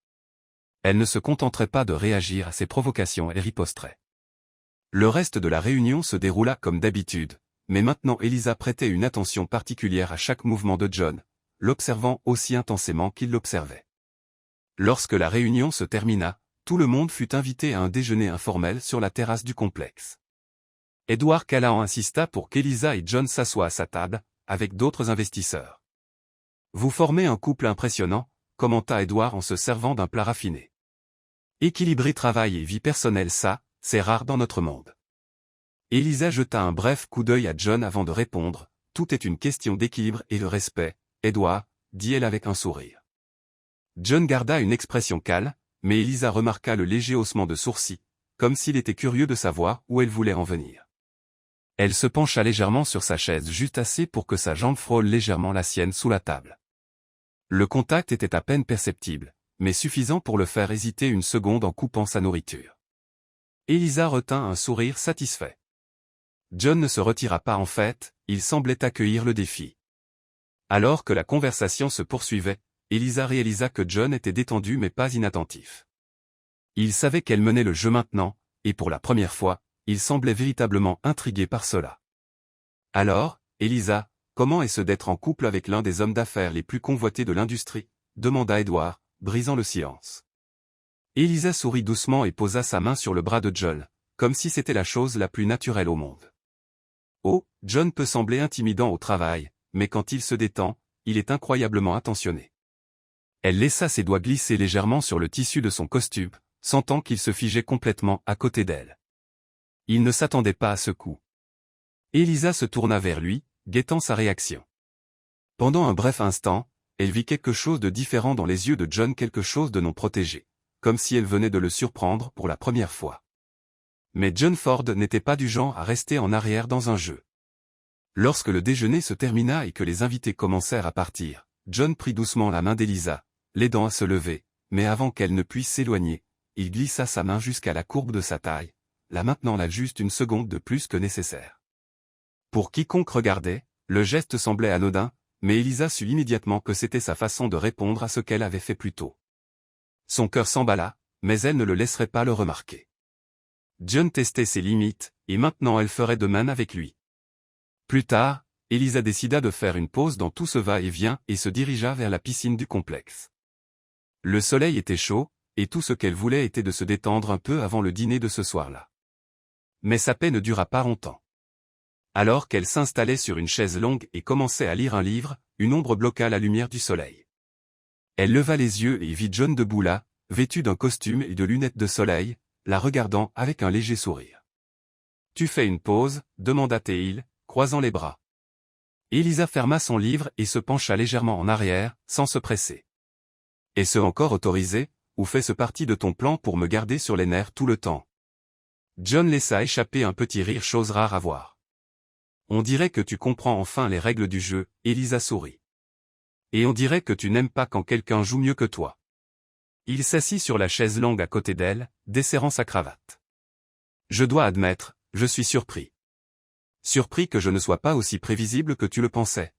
Elle ne se contenterait pas de réagir à ses provocations, elle riposterait. Le reste de la réunion se déroula comme d'habitude, mais maintenant Elisa prêtait une attention particulière à chaque mouvement de John, l'observant aussi intensément qu'il l'observait. Lorsque la réunion se termina, tout le monde fut invité à un déjeuner informel sur la terrasse du complexe. Edward Callahan insista pour qu'Elisa et John s'assoient à sa table, avec d'autres investisseurs. Vous formez un couple impressionnant, commenta Edward en se servant d'un plat raffiné. Équilibrer travail et vie personnelle, ça, c'est rare dans notre monde. Elisa jeta un bref coup d'œil à John avant de répondre, tout est une question d'équilibre et de respect, Edward, dit-elle avec un sourire. John garda une expression calme, mais Elisa remarqua le léger haussement de sourcils, comme s'il était curieux de savoir où elle voulait en venir. Elle se pencha légèrement sur sa chaise juste assez pour que sa jambe frôle légèrement la sienne sous la table. Le contact était à peine perceptible, mais suffisant pour le faire hésiter une seconde en coupant sa nourriture. Elisa retint un sourire satisfait. John ne se retira pas en fait, il semblait accueillir le défi. Alors que la conversation se poursuivait, Elisa réalisa que John était détendu mais pas inattentif. Il savait qu'elle menait le jeu maintenant, et pour la première fois, il semblait véritablement intrigué par cela. Alors, Elisa, comment est-ce d'être en couple avec l'un des hommes d'affaires les plus convoités de l'industrie? Demanda Edward, brisant le silence. Elisa sourit doucement et posa sa main sur le bras de John, comme si c'était la chose la plus naturelle au monde. Oh, John peut sembler intimidant au travail, mais quand il se détend, il est incroyablement attentionné. Elle laissa ses doigts glisser légèrement sur le tissu de son costume, sentant qu'il se figeait complètement à côté d'elle. Il ne s'attendait pas à ce coup. Elisa se tourna vers lui, guettant sa réaction. Pendant un bref instant, elle vit quelque chose de différent dans les yeux de John, quelque chose de non protégé, comme si elle venait de le surprendre pour la première fois. Mais John Ford n'était pas du genre à rester en arrière dans un jeu. Lorsque le déjeuner se termina et que les invités commencèrent à partir, John prit doucement la main d'Elisa, l'aidant à se lever, mais avant qu'elle ne puisse s'éloigner, il glissa sa main jusqu'à la courbe de sa taille, la maintenant là juste une seconde de plus que nécessaire. Pour quiconque regardait, le geste semblait anodin, mais Elisa sut immédiatement que c'était sa façon de répondre à ce qu'elle avait fait plus tôt. Son cœur s'emballa, mais elle ne le laisserait pas le remarquer. John testait ses limites, et maintenant elle ferait de même avec lui. Plus tard, Elisa décida de faire une pause dans tout ce va-et-vient et se dirigea vers la piscine du complexe. Le soleil était chaud, et tout ce qu'elle voulait était de se détendre un peu avant le dîner de ce soir-là. Mais sa paix ne dura pas longtemps. Alors qu'elle s'installait sur une chaise longue et commençait à lire un livre, une ombre bloqua la lumière du soleil. Elle leva les yeux et vit John debout là, vêtu d'un costume et de lunettes de soleil, la regardant avec un léger sourire. « Tu fais une pause ?» demanda Théil, croisant les bras. Elisa ferma son livre et se pencha légèrement en arrière, sans se presser. « Est-ce encore autorisé, ou fait-ce partie de ton plan pour me garder sur les nerfs tout le temps ?» John laissa échapper un petit rire, chose rare à voir. « On dirait que tu comprends enfin les règles du jeu, » Elisa sourit. « Et on dirait que tu n'aimes pas quand quelqu'un joue mieux que toi. » Il s'assit sur la chaise longue à côté d'elle, desserrant sa cravate. « Je dois admettre, je suis surpris. Surpris que je ne sois pas aussi prévisible que tu le pensais. »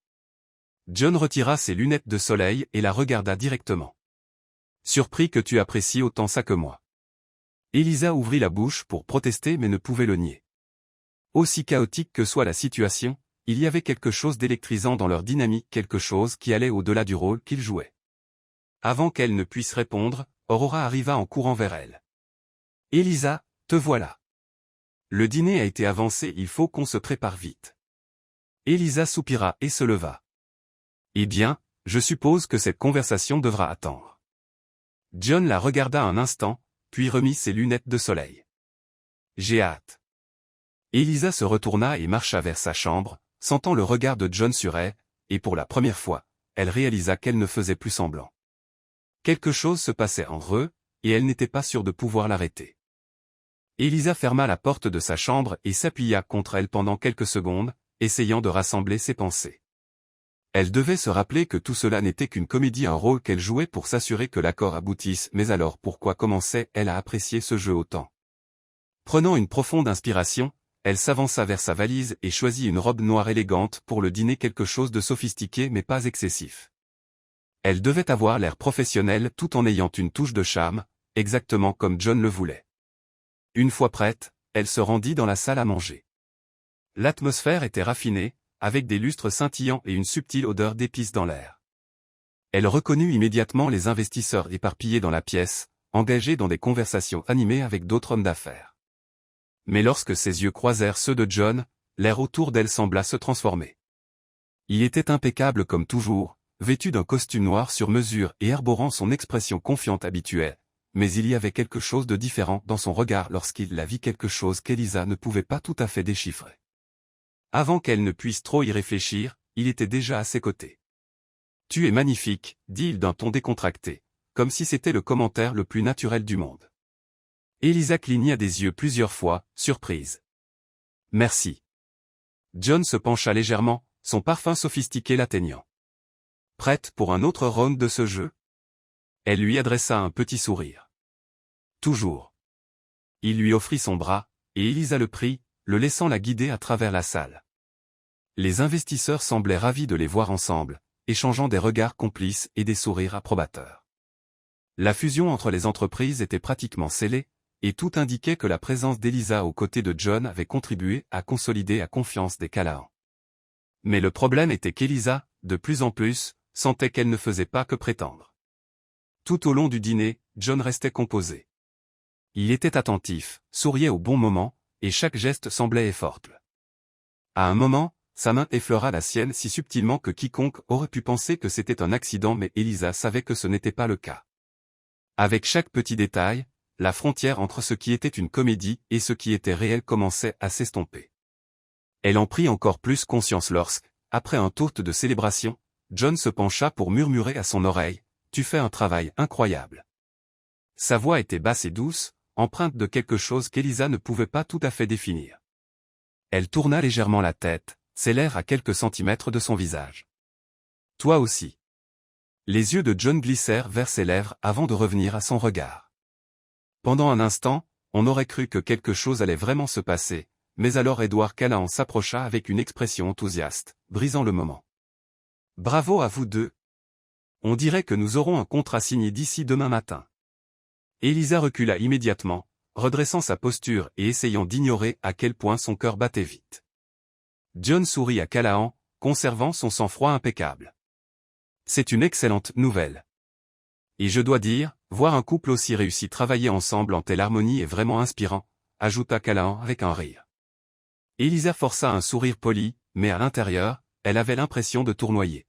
John retira ses lunettes de soleil et la regarda directement. « Surpris que tu apprécies autant ça que moi. » Elisa ouvrit la bouche pour protester mais ne pouvait le nier. Aussi chaotique que soit la situation, il y avait quelque chose d'électrisant dans leur dynamique, quelque chose qui allait au-delà du rôle qu'ils jouaient. Avant qu'elle ne puisse répondre, Aurora arriva en courant vers elle. « Elisa, te voilà. Le dîner a été avancé, il faut qu'on se prépare vite. » Elisa soupira et se leva. « Eh bien, je suppose que cette conversation devra attendre. » John la regarda un instant, puis remit ses lunettes de soleil. « J'ai hâte. » Elisa se retourna et marcha vers sa chambre, sentant le regard de John sur elle, et pour la première fois, elle réalisa qu'elle ne faisait plus semblant. Quelque chose se passait entre eux, et elle n'était pas sûre de pouvoir l'arrêter. Elisa ferma la porte de sa chambre et s'appuya contre elle pendant quelques secondes, essayant de rassembler ses pensées. Elle devait se rappeler que tout cela n'était qu'une comédie, un rôle qu'elle jouait pour s'assurer que l'accord aboutisse, mais alors pourquoi commençait-elle à apprécier ce jeu autant? Prenant une profonde inspiration, elle s'avança vers sa valise et choisit une robe noire élégante pour le dîner, quelque chose de sophistiqué mais pas excessif. Elle devait avoir l'air professionnel tout en ayant une touche de charme, exactement comme John le voulait. Une fois prête, elle se rendit dans la salle à manger. L'atmosphère était raffinée, avec des lustres scintillants et une subtile odeur d'épices dans l'air. Elle reconnut immédiatement les investisseurs éparpillés dans la pièce, engagés dans des conversations animées avec d'autres hommes d'affaires. Mais lorsque ses yeux croisèrent ceux de John, l'air autour d'elle sembla se transformer. Il était impeccable comme toujours, vêtu d'un costume noir sur mesure et arborant son expression confiante habituelle, mais il y avait quelque chose de différent dans son regard lorsqu'il la vit, quelque chose qu'Elisa ne pouvait pas tout à fait déchiffrer. Avant qu'elle ne puisse trop y réfléchir, il était déjà à ses côtés. « Tu es magnifique », dit-il d'un ton décontracté, comme si c'était le commentaire le plus naturel du monde. Elisa cligna des yeux plusieurs fois, surprise. « Merci. » John se pencha légèrement, son parfum sophistiqué l'atteignant. « Prête pour un autre round de ce jeu ?» Elle lui adressa un petit sourire. « Toujours. » Il lui offrit son bras, et Elisa le prit, le laissant la guider à travers la salle. Les investisseurs semblaient ravis de les voir ensemble, échangeant des regards complices et des sourires approbateurs. La fusion entre les entreprises était pratiquement scellée, et tout indiquait que la présence d'Elisa aux côtés de John avait contribué à consolider la confiance des Callahan. Mais le problème était qu'Elisa, de plus en plus, sentait qu'elle ne faisait pas que prétendre. Tout au long du dîner, John restait composé. Il était attentif, souriait au bon moment, et chaque geste semblait effortless. À un moment, sa main effleura la sienne si subtilement que quiconque aurait pu penser que c'était un accident, mais Elisa savait que ce n'était pas le cas. Avec chaque petit détail, la frontière entre ce qui était une comédie et ce qui était réel commençait à s'estomper. Elle en prit encore plus conscience lorsque, après un toast de célébration, John se pencha pour murmurer à son oreille, « Tu fais un travail incroyable. » Sa voix était basse et douce, empreinte de quelque chose qu'Elisa ne pouvait pas tout à fait définir. Elle tourna légèrement la tête, ses lèvres à quelques centimètres de son visage. « Toi aussi. » Les yeux de John glissèrent vers ses lèvres avant de revenir à son regard. Pendant un instant, on aurait cru que quelque chose allait vraiment se passer, mais alors Edward Callahan s'approcha avec une expression enthousiaste, brisant le moment. « Bravo à vous deux. On dirait que nous aurons un contrat signé d'ici demain matin. » Elisa recula immédiatement, redressant sa posture et essayant d'ignorer à quel point son cœur battait vite. John sourit à Callahan, conservant son sang-froid impeccable. « C'est une excellente nouvelle. Et je dois dire, voir un couple aussi réussi travailler ensemble en telle harmonie est vraiment inspirant, ajouta Callahan avec un rire. Elisa força un sourire poli, mais à l'intérieur, elle avait l'impression de tournoyer.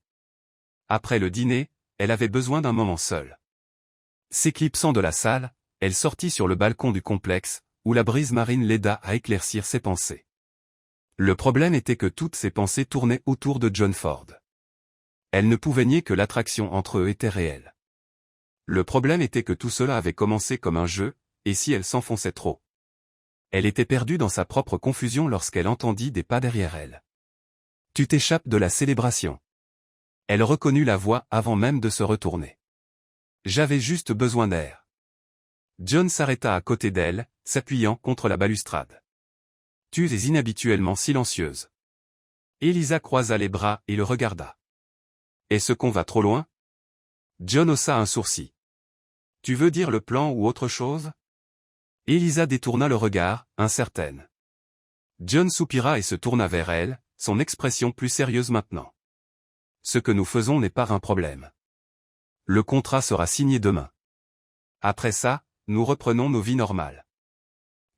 Après le dîner, elle avait besoin d'un moment seul. S'éclipsant de la salle, elle sortit sur le balcon du complexe, où la brise marine l'aida à éclaircir ses pensées. Le problème était que toutes ses pensées tournaient autour de John Ford. Elle ne pouvait nier que l'attraction entre eux était réelle. Le problème était que tout cela avait commencé comme un jeu, et si elle s'enfonçait trop? Elle était perdue dans sa propre confusion lorsqu'elle entendit des pas derrière elle. « Tu t'échappes de la célébration. » Elle reconnut la voix avant même de se retourner. « J'avais juste besoin d'air. » John s'arrêta à côté d'elle, s'appuyant contre la balustrade. « Tu es inhabituellement silencieuse. » Elisa croisa les bras et le regarda. « Est-ce qu'on va trop loin? » John haussa un sourcil. « Tu veux dire le plan ou autre chose? » Elisa détourna le regard, incertaine. John soupira et se tourna vers elle, son expression plus sérieuse maintenant. « Ce que nous faisons n'est pas un problème. Le contrat sera signé demain. Après ça, nous reprenons nos vies normales. »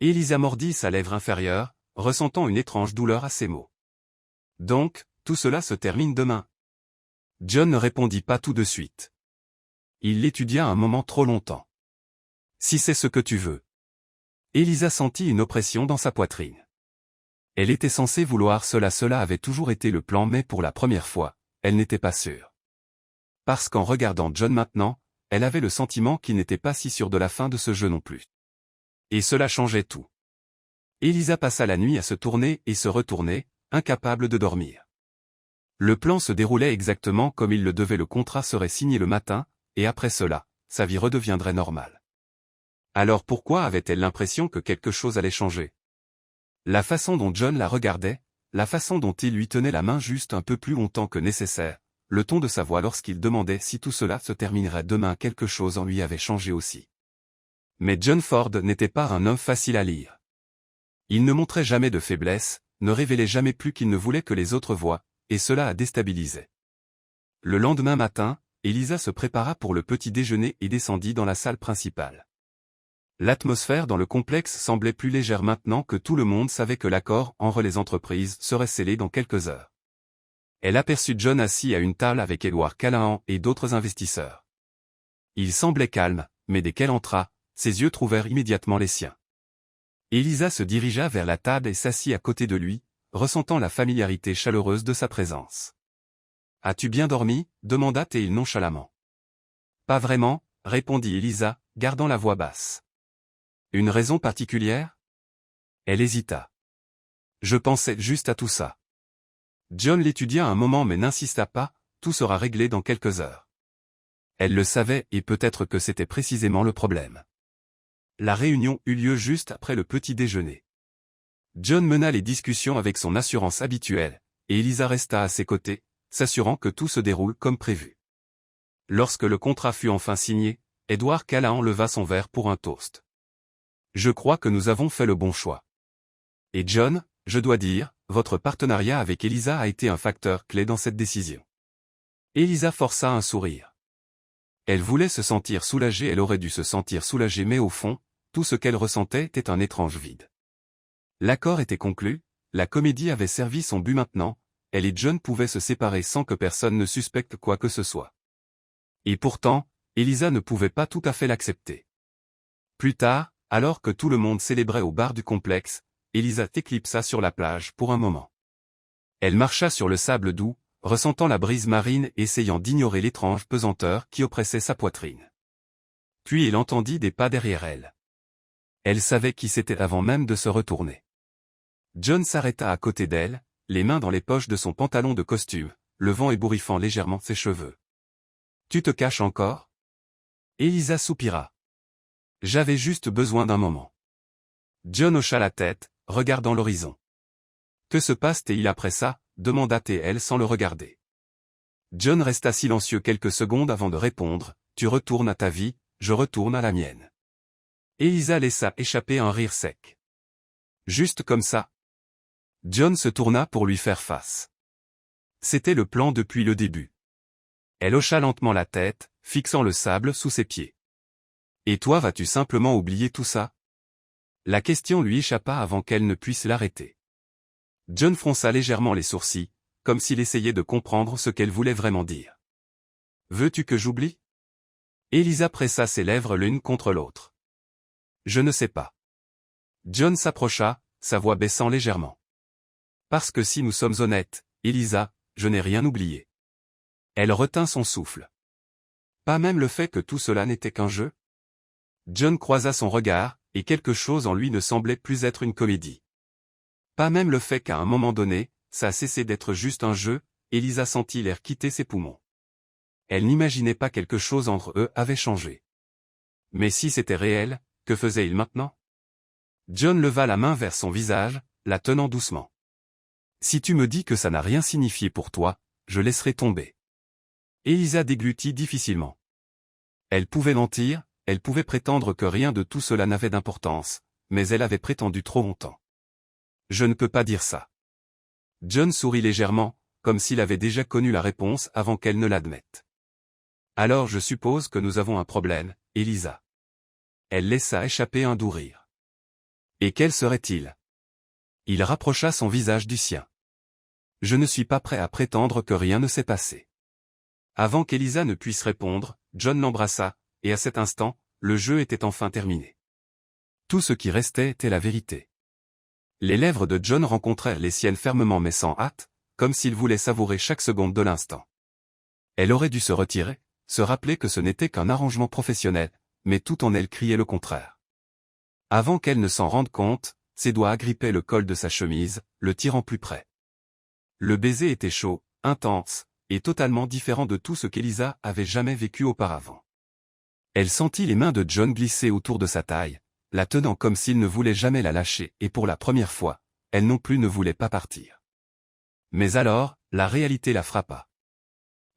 Elisa mordit sa lèvre inférieure, ressentant une étrange douleur à ses mots. « Donc, tout cela se termine demain. » John ne répondit pas tout de suite. Il l'étudia un moment trop longtemps. « Si c'est ce que tu veux. » Elisa sentit une oppression dans sa poitrine. Elle était censée vouloir cela avait toujours été le plan mais pour la première fois, elle n'était pas sûre. Parce qu'en regardant John maintenant, elle avait le sentiment qu'il n'était pas si sûr de la fin de ce jeu non plus. Et cela changeait tout. Elisa passa la nuit à se tourner et se retourner, incapable de dormir. Le plan se déroulait exactement comme il le devait, le contrat serait signé le matin, et après cela, sa vie redeviendrait normale. Alors pourquoi avait-elle l'impression que quelque chose allait changer? La façon dont John la regardait, la façon dont il lui tenait la main juste un peu plus longtemps que nécessaire, le ton de sa voix lorsqu'il demandait si tout cela se terminerait demain, quelque chose en lui avait changé aussi. Mais John Ford n'était pas un homme facile à lire. Il ne montrait jamais de faiblesse, ne révélait jamais plus qu'il ne voulait que les autres voient, et cela a déstabilisé. Le lendemain matin, Elisa se prépara pour le petit déjeuner et descendit dans la salle principale. L'atmosphère dans le complexe semblait plus légère maintenant que tout le monde savait que l'accord entre les entreprises serait scellé dans quelques heures. Elle aperçut John assis à une table avec Edward Callahan et d'autres investisseurs. Il semblait calme, mais dès qu'elle entra, ses yeux trouvèrent immédiatement les siens. Elisa se dirigea vers la table et s'assit à côté de lui, ressentant la familiarité chaleureuse de sa présence. « As-tu bien dormi ?» demanda-t-il nonchalamment. « Pas vraiment » répondit Elisa, gardant la voix basse. « Une raison particulière ?» Elle hésita. « Je pensais juste à tout ça. » John l'étudia un moment mais n'insista pas, tout sera réglé dans quelques heures. Elle le savait et peut-être que c'était précisément le problème. La réunion eut lieu juste après le petit déjeuner. John mena les discussions avec son assurance habituelle, et Elisa resta à ses côtés, s'assurant que tout se déroule comme prévu. Lorsque le contrat fut enfin signé, Edward Callahan leva son verre pour un toast. « Je crois que nous avons fait le bon choix. Et John, je dois dire, votre partenariat avec Elisa a été un facteur clé dans cette décision. » Elisa força un sourire. Elle voulait se sentir soulagée, elle aurait dû se sentir soulagée mais au fond, tout ce qu'elle ressentait était un étrange vide. L'accord était conclu, la comédie avait servi son but maintenant, elle et John pouvaient se séparer sans que personne ne suspecte quoi que ce soit. Et pourtant, Elisa ne pouvait pas tout à fait l'accepter. Plus tard, alors que tout le monde célébrait au bar du complexe, Elisa s'éclipsa sur la plage pour un moment. Elle marcha sur le sable doux, ressentant la brise marine et essayant d'ignorer l'étrange pesanteur qui oppressait sa poitrine. Puis elle entendit des pas derrière elle. Elle savait qui c'était avant même de se retourner. John s'arrêta à côté d'elle, les mains dans les poches de son pantalon de costume, le vent ébouriffant légèrement ses cheveux. « Tu te caches encore ?» Elisa soupira. « J'avais juste besoin d'un moment. » John hocha la tête, regardant l'horizon. « Que se passe-t-il après ça ?» demanda-t-elle sans le regarder. John resta silencieux quelques secondes avant de répondre, « Tu retournes à ta vie, je retourne à la mienne. » Elisa laissa échapper un rire sec. « Juste comme ça ?» John se tourna pour lui faire face. C'était le plan depuis le début. Elle hocha lentement la tête, fixant le sable sous ses pieds. « Et toi vas-tu simplement oublier tout ça ?» La question lui échappa avant qu'elle ne puisse l'arrêter. John fronça légèrement les sourcils, comme s'il essayait de comprendre ce qu'elle voulait vraiment dire. « Veux-tu que j'oublie » Elisa pressa ses lèvres l'une contre l'autre. « Je ne sais pas. » John s'approcha, sa voix baissant légèrement. « Parce que si nous sommes honnêtes, Elisa, je n'ai rien oublié. » Elle retint son souffle. Pas même le fait que tout cela n'était qu'un jeu? John croisa son regard, et quelque chose en lui ne semblait plus être une comédie. Pas même le fait qu'à un moment donné, ça a cessé d'être juste un jeu, Elisa sentit l'air quitter ses poumons. Elle n'imaginait pas quelque chose entre eux avait changé. Mais si c'était réel, que faisait-il maintenant? John leva la main vers son visage, la tenant doucement. Si tu me dis que ça n'a rien signifié pour toi, je laisserai tomber. Elisa déglutit difficilement. Elle pouvait mentir, elle pouvait prétendre que rien de tout cela n'avait d'importance, mais elle avait prétendu trop longtemps. Je ne peux pas dire ça. John sourit légèrement, comme s'il avait déjà connu la réponse avant qu'elle ne l'admette. Alors je suppose que nous avons un problème, Elisa. Elle laissa échapper un doux rire. Et quel serait-il? Il rapprocha son visage du sien. Je ne suis pas prêt à prétendre que rien ne s'est passé. Avant qu'Elisa ne puisse répondre, John l'embrassa, et à cet instant, le jeu était enfin terminé. Tout ce qui restait était la vérité. Les lèvres de John rencontrèrent les siennes fermement mais sans hâte, comme s'il voulait savourer chaque seconde de l'instant. Elle aurait dû se retirer, se rappeler que ce n'était qu'un arrangement professionnel, mais tout en elle criait le contraire. Avant qu'elle ne s'en rende compte, ses doigts agrippaient le col de sa chemise, le tirant plus près. Le baiser était chaud, intense, et totalement différent de tout ce qu'Elisa avait jamais vécu auparavant. Elle sentit les mains de John glisser autour de sa taille, la tenant comme s'il ne voulait jamais la lâcher et pour la première fois, elle non plus ne voulait pas partir. Mais alors, la réalité la frappa.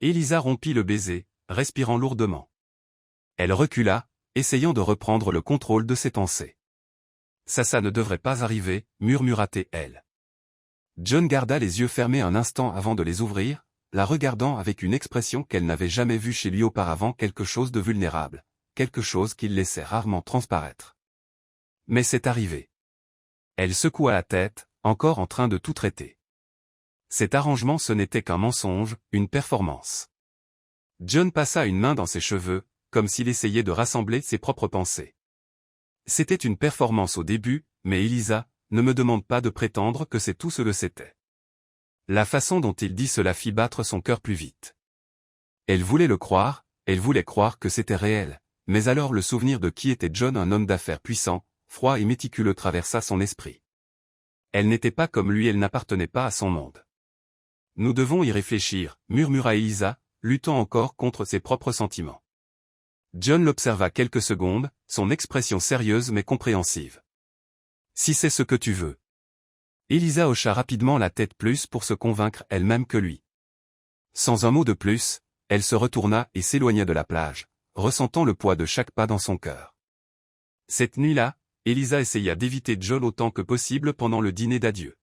Elisa rompit le baiser, respirant lourdement. Elle recula, essayant de reprendre le contrôle de ses pensées. Ça ne devrait pas arriver, murmura-t-elle. John garda les yeux fermés un instant avant de les ouvrir, la regardant avec une expression qu'elle n'avait jamais vue chez lui auparavant, quelque chose de vulnérable, quelque chose qu'il laissait rarement transparaître. Mais c'est arrivé. Elle secoua la tête, encore en train de tout traiter. Cet arrangement ce n'était qu'un mensonge, une performance. John passa une main dans ses cheveux, comme s'il essayait de rassembler ses propres pensées. C'était une performance au début, mais Elisa, ne me demande pas de prétendre que c'est tout ce que c'était. La façon dont il dit cela fit battre son cœur plus vite. Elle voulait le croire, elle voulait croire que c'était réel, mais alors le souvenir de qui était John, un homme d'affaires puissant, froid et méticuleux, traversa son esprit. Elle n'était pas comme lui, elle n'appartenait pas à son monde. Nous devons y réfléchir, murmura Elisa, luttant encore contre ses propres sentiments. John l'observa quelques secondes, son expression sérieuse mais compréhensive. Si c'est ce que tu veux. Elisa hocha rapidement la tête plus pour se convaincre elle-même que lui. Sans un mot de plus, elle se retourna et s'éloigna de la plage, ressentant le poids de chaque pas dans son cœur. Cette nuit-là, Elisa essaya d'éviter John autant que possible pendant le dîner d'adieu.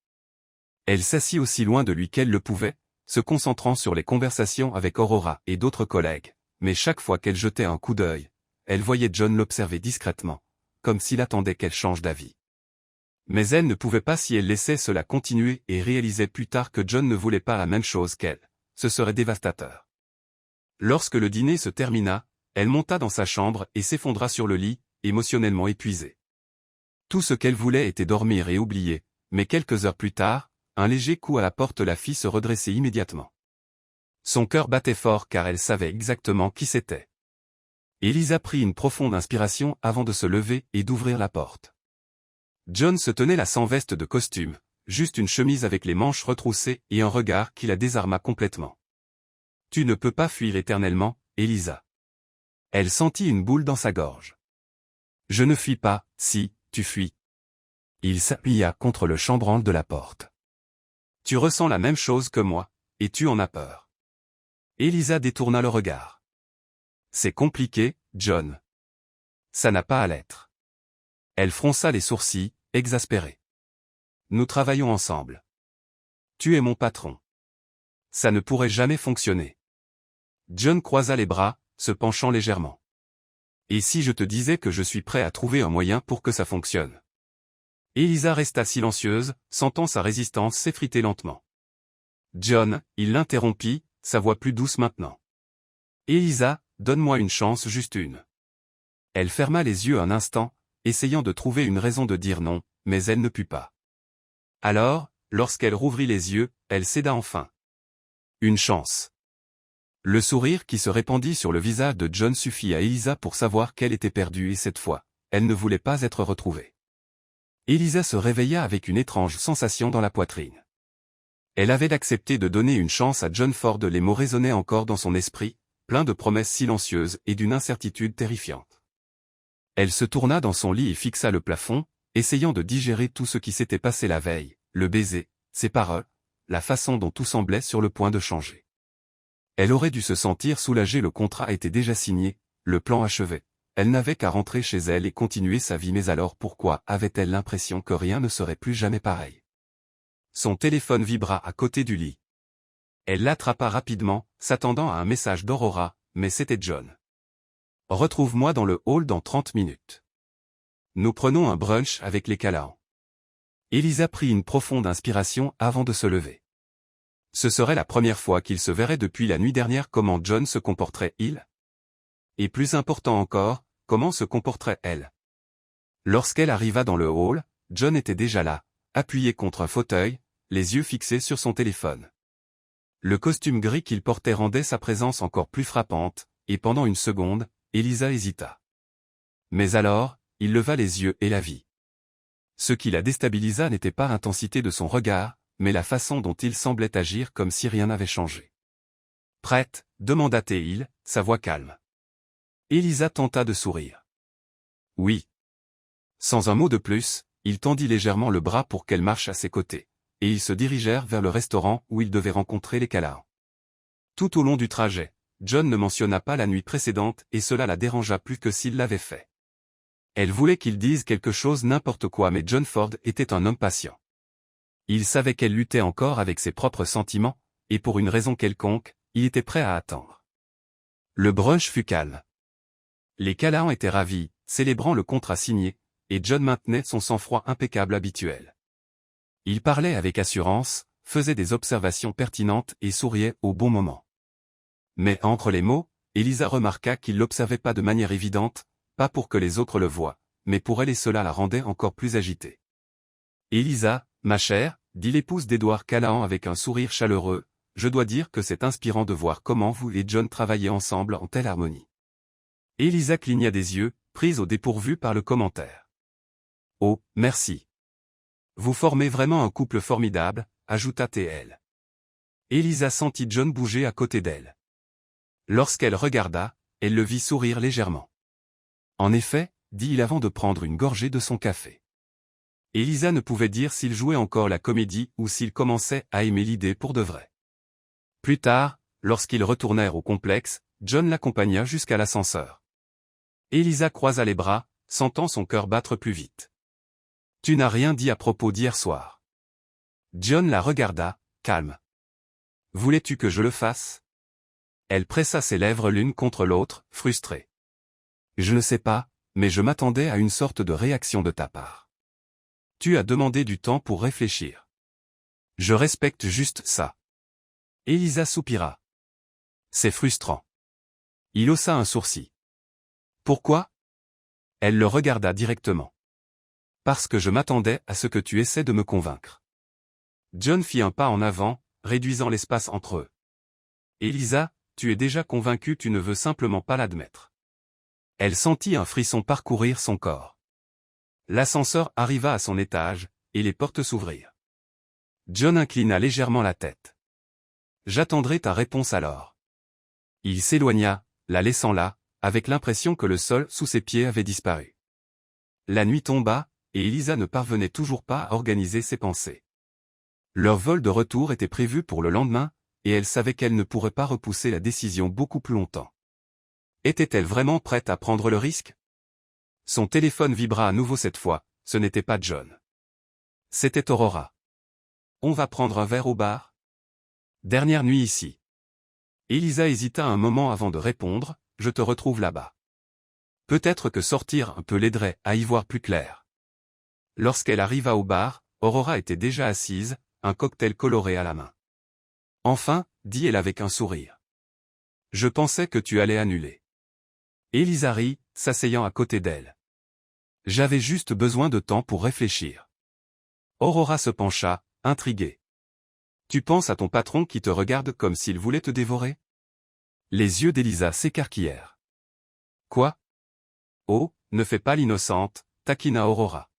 Elle s'assit aussi loin de lui qu'elle le pouvait, se concentrant sur les conversations avec Aurora et d'autres collègues, mais chaque fois qu'elle jetait un coup d'œil, elle voyait John l'observer discrètement, comme s'il attendait qu'elle change d'avis. Mais elle ne pouvait pas si elle laissait cela continuer et réalisait plus tard que John ne voulait pas la même chose qu'elle, ce serait dévastateur. Lorsque le dîner se termina, elle monta dans sa chambre et s'effondra sur le lit, émotionnellement épuisée. Tout ce qu'elle voulait était dormir et oublier, mais quelques heures plus tard, un léger coup à la porte la fit se redresser immédiatement. Son cœur battait fort car elle savait exactement qui c'était. Elisa prit une profonde inspiration avant de se lever et d'ouvrir la porte. John se tenait là sans veste de costume, juste une chemise avec les manches retroussées et un regard qui la désarma complètement. « Tu ne peux pas fuir éternellement, Elisa. » Elle sentit une boule dans sa gorge. « Je ne fuis pas, si, tu fuis. » Il s'appuya contre le chambranle de la porte. « Tu ressens la même chose que moi, et tu en as peur. » Elisa détourna le regard. « C'est compliqué, John. » « Ça n'a pas à l'être. » Elle fronça les sourcils, exaspérée. « Nous travaillons ensemble. Tu es mon patron. Ça ne pourrait jamais fonctionner. » John croisa les bras, se penchant légèrement. « Et si je te disais que je suis prêt à trouver un moyen pour que ça fonctionne? Elisa resta silencieuse, sentant sa résistance s'effriter lentement. John, il l'interrompit, sa voix plus douce maintenant. Elisa, donne-moi une chance, juste une. Elle ferma les yeux un instant, essayant de trouver une raison de dire non, mais elle ne put pas. Alors, lorsqu'elle rouvrit les yeux, elle céda enfin. Une chance. Le sourire qui se répandit sur le visage de John suffit à Elisa pour savoir qu'elle était perdue et cette fois, elle ne voulait pas être retrouvée. Elisa se réveilla avec une étrange sensation dans la poitrine. Elle avait accepté de donner une chance à John Ford, les mots résonnaient encore dans son esprit, plein de promesses silencieuses et d'une incertitude terrifiante. Elle se tourna dans son lit et fixa le plafond, essayant de digérer tout ce qui s'était passé la veille, le baiser, ses paroles, la façon dont tout semblait sur le point de changer. Elle aurait dû se sentir soulagée, le contrat était déjà signé, le plan achevé. Elle n'avait qu'à rentrer chez elle et continuer sa vie, mais alors pourquoi avait-elle l'impression que rien ne serait plus jamais pareil? Son téléphone vibra à côté du lit. Elle l'attrapa rapidement, s'attendant à un message d'Aurora, mais c'était John. Retrouve-moi dans le hall dans 30 minutes. Nous prenons un brunch avec les Callahan. Elisa prit une profonde inspiration avant de se lever. Ce serait la première fois qu'ils se verraient depuis la nuit dernière. Comment John se comporterait-il? Et plus important encore, comment se comporterait-elle? Lorsqu'elle arriva dans le hall, John était déjà là, appuyé contre un fauteuil, les yeux fixés sur son téléphone. Le costume gris qu'il portait rendait sa présence encore plus frappante, et pendant une seconde, Elisa hésita. Mais alors, il leva les yeux et la vit. Ce qui la déstabilisa n'était pas l'intensité de son regard, mais la façon dont il semblait agir, comme si rien n'avait changé. « Prête ?» demanda-t-il, sa voix calme. Elisa tenta de sourire. « Oui. » Sans un mot de plus, il tendit légèrement le bras pour qu'elle marche à ses côtés, et ils se dirigèrent vers le restaurant où ils devaient rencontrer les Callahan. Tout au long du trajet, John ne mentionna pas la nuit précédente et cela la dérangea plus que s'il l'avait fait. Elle voulait qu'il dise quelque chose, n'importe quoi, mais John Ford était un homme patient. Il savait qu'elle luttait encore avec ses propres sentiments, et pour une raison quelconque, il était prêt à attendre. Le brunch fut calme. Les Callahan étaient ravis, célébrant le contrat signé, et John maintenait son sang-froid impeccable habituel. Il parlait avec assurance, faisait des observations pertinentes et souriait au bon moment. Mais entre les mots, Elisa remarqua qu'il l'observait pas de manière évidente, pas pour que les autres le voient, mais pour elle, et cela la rendait encore plus agitée. « Elisa, ma chère, » dit l'épouse d'Edward Callahan avec un sourire chaleureux, « je dois dire que c'est inspirant de voir comment vous et John travaillez ensemble en telle harmonie. » Elisa cligna des yeux, prise au dépourvu par le commentaire. « Oh, merci. Vous formez vraiment un couple formidable, » ajouta-t-elle. Elisa sentit John bouger à côté d'elle. Lorsqu'elle regarda, elle le vit sourire légèrement. « En effet, » dit-il avant de prendre une gorgée de son café. Elisa ne pouvait dire s'il jouait encore la comédie ou s'il commençait à aimer l'idée pour de vrai. Plus tard, lorsqu'ils retournèrent au complexe, John l'accompagna jusqu'à l'ascenseur. Elisa croisa les bras, sentant son cœur battre plus vite. « Tu n'as rien dit à propos d'hier soir. » John la regarda, calme. « Voulais-tu que je le fasse ?» Elle pressa ses lèvres l'une contre l'autre, frustrée. « Je ne sais pas, mais je m'attendais à une sorte de réaction de ta part. Tu as demandé du temps pour réfléchir. Je respecte juste ça. » Elisa soupira. « C'est frustrant. » Il haussa un sourcil. « Pourquoi ?» Elle le regarda directement. « Parce que je m'attendais à ce que tu essaies de me convaincre. » John fit un pas en avant, réduisant l'espace entre eux. « Elisa, tu es déjà convaincue, tu ne veux simplement pas l'admettre. » Elle sentit un frisson parcourir son corps. L'ascenseur arriva à son étage, et les portes s'ouvrirent. John inclina légèrement la tête. « J'attendrai ta réponse alors. » Il s'éloigna, la laissant là, avec l'impression que le sol sous ses pieds avait disparu. La nuit tomba, et Elisa ne parvenait toujours pas à organiser ses pensées. Leur vol de retour était prévu pour le lendemain, et elle savait qu'elle ne pourrait pas repousser la décision beaucoup plus longtemps. Était-elle vraiment prête à prendre le risque? Son téléphone vibra à nouveau cette fois, ce n'était pas John. C'était Aurora. « On va prendre un verre au bar? Dernière nuit ici. » Elisa hésita un moment avant de répondre, « Je te retrouve là-bas. Peut-être que sortir un peu l'aiderait à y voir plus clair. » Lorsqu'elle arriva au bar, Aurora était déjà assise, un cocktail coloré à la main. Enfin, dit-elle avec un sourire. Je pensais que tu allais annuler. Elisa rit, s'asseyant à côté d'elle. J'avais juste besoin de temps pour réfléchir. Aurora se pencha, intriguée. Tu penses à ton patron qui te regarde comme s'il voulait te dévorer? Les yeux d'Elisa s'écarquillèrent. Quoi? Oh, ne fais pas l'innocente, taquina Aurora.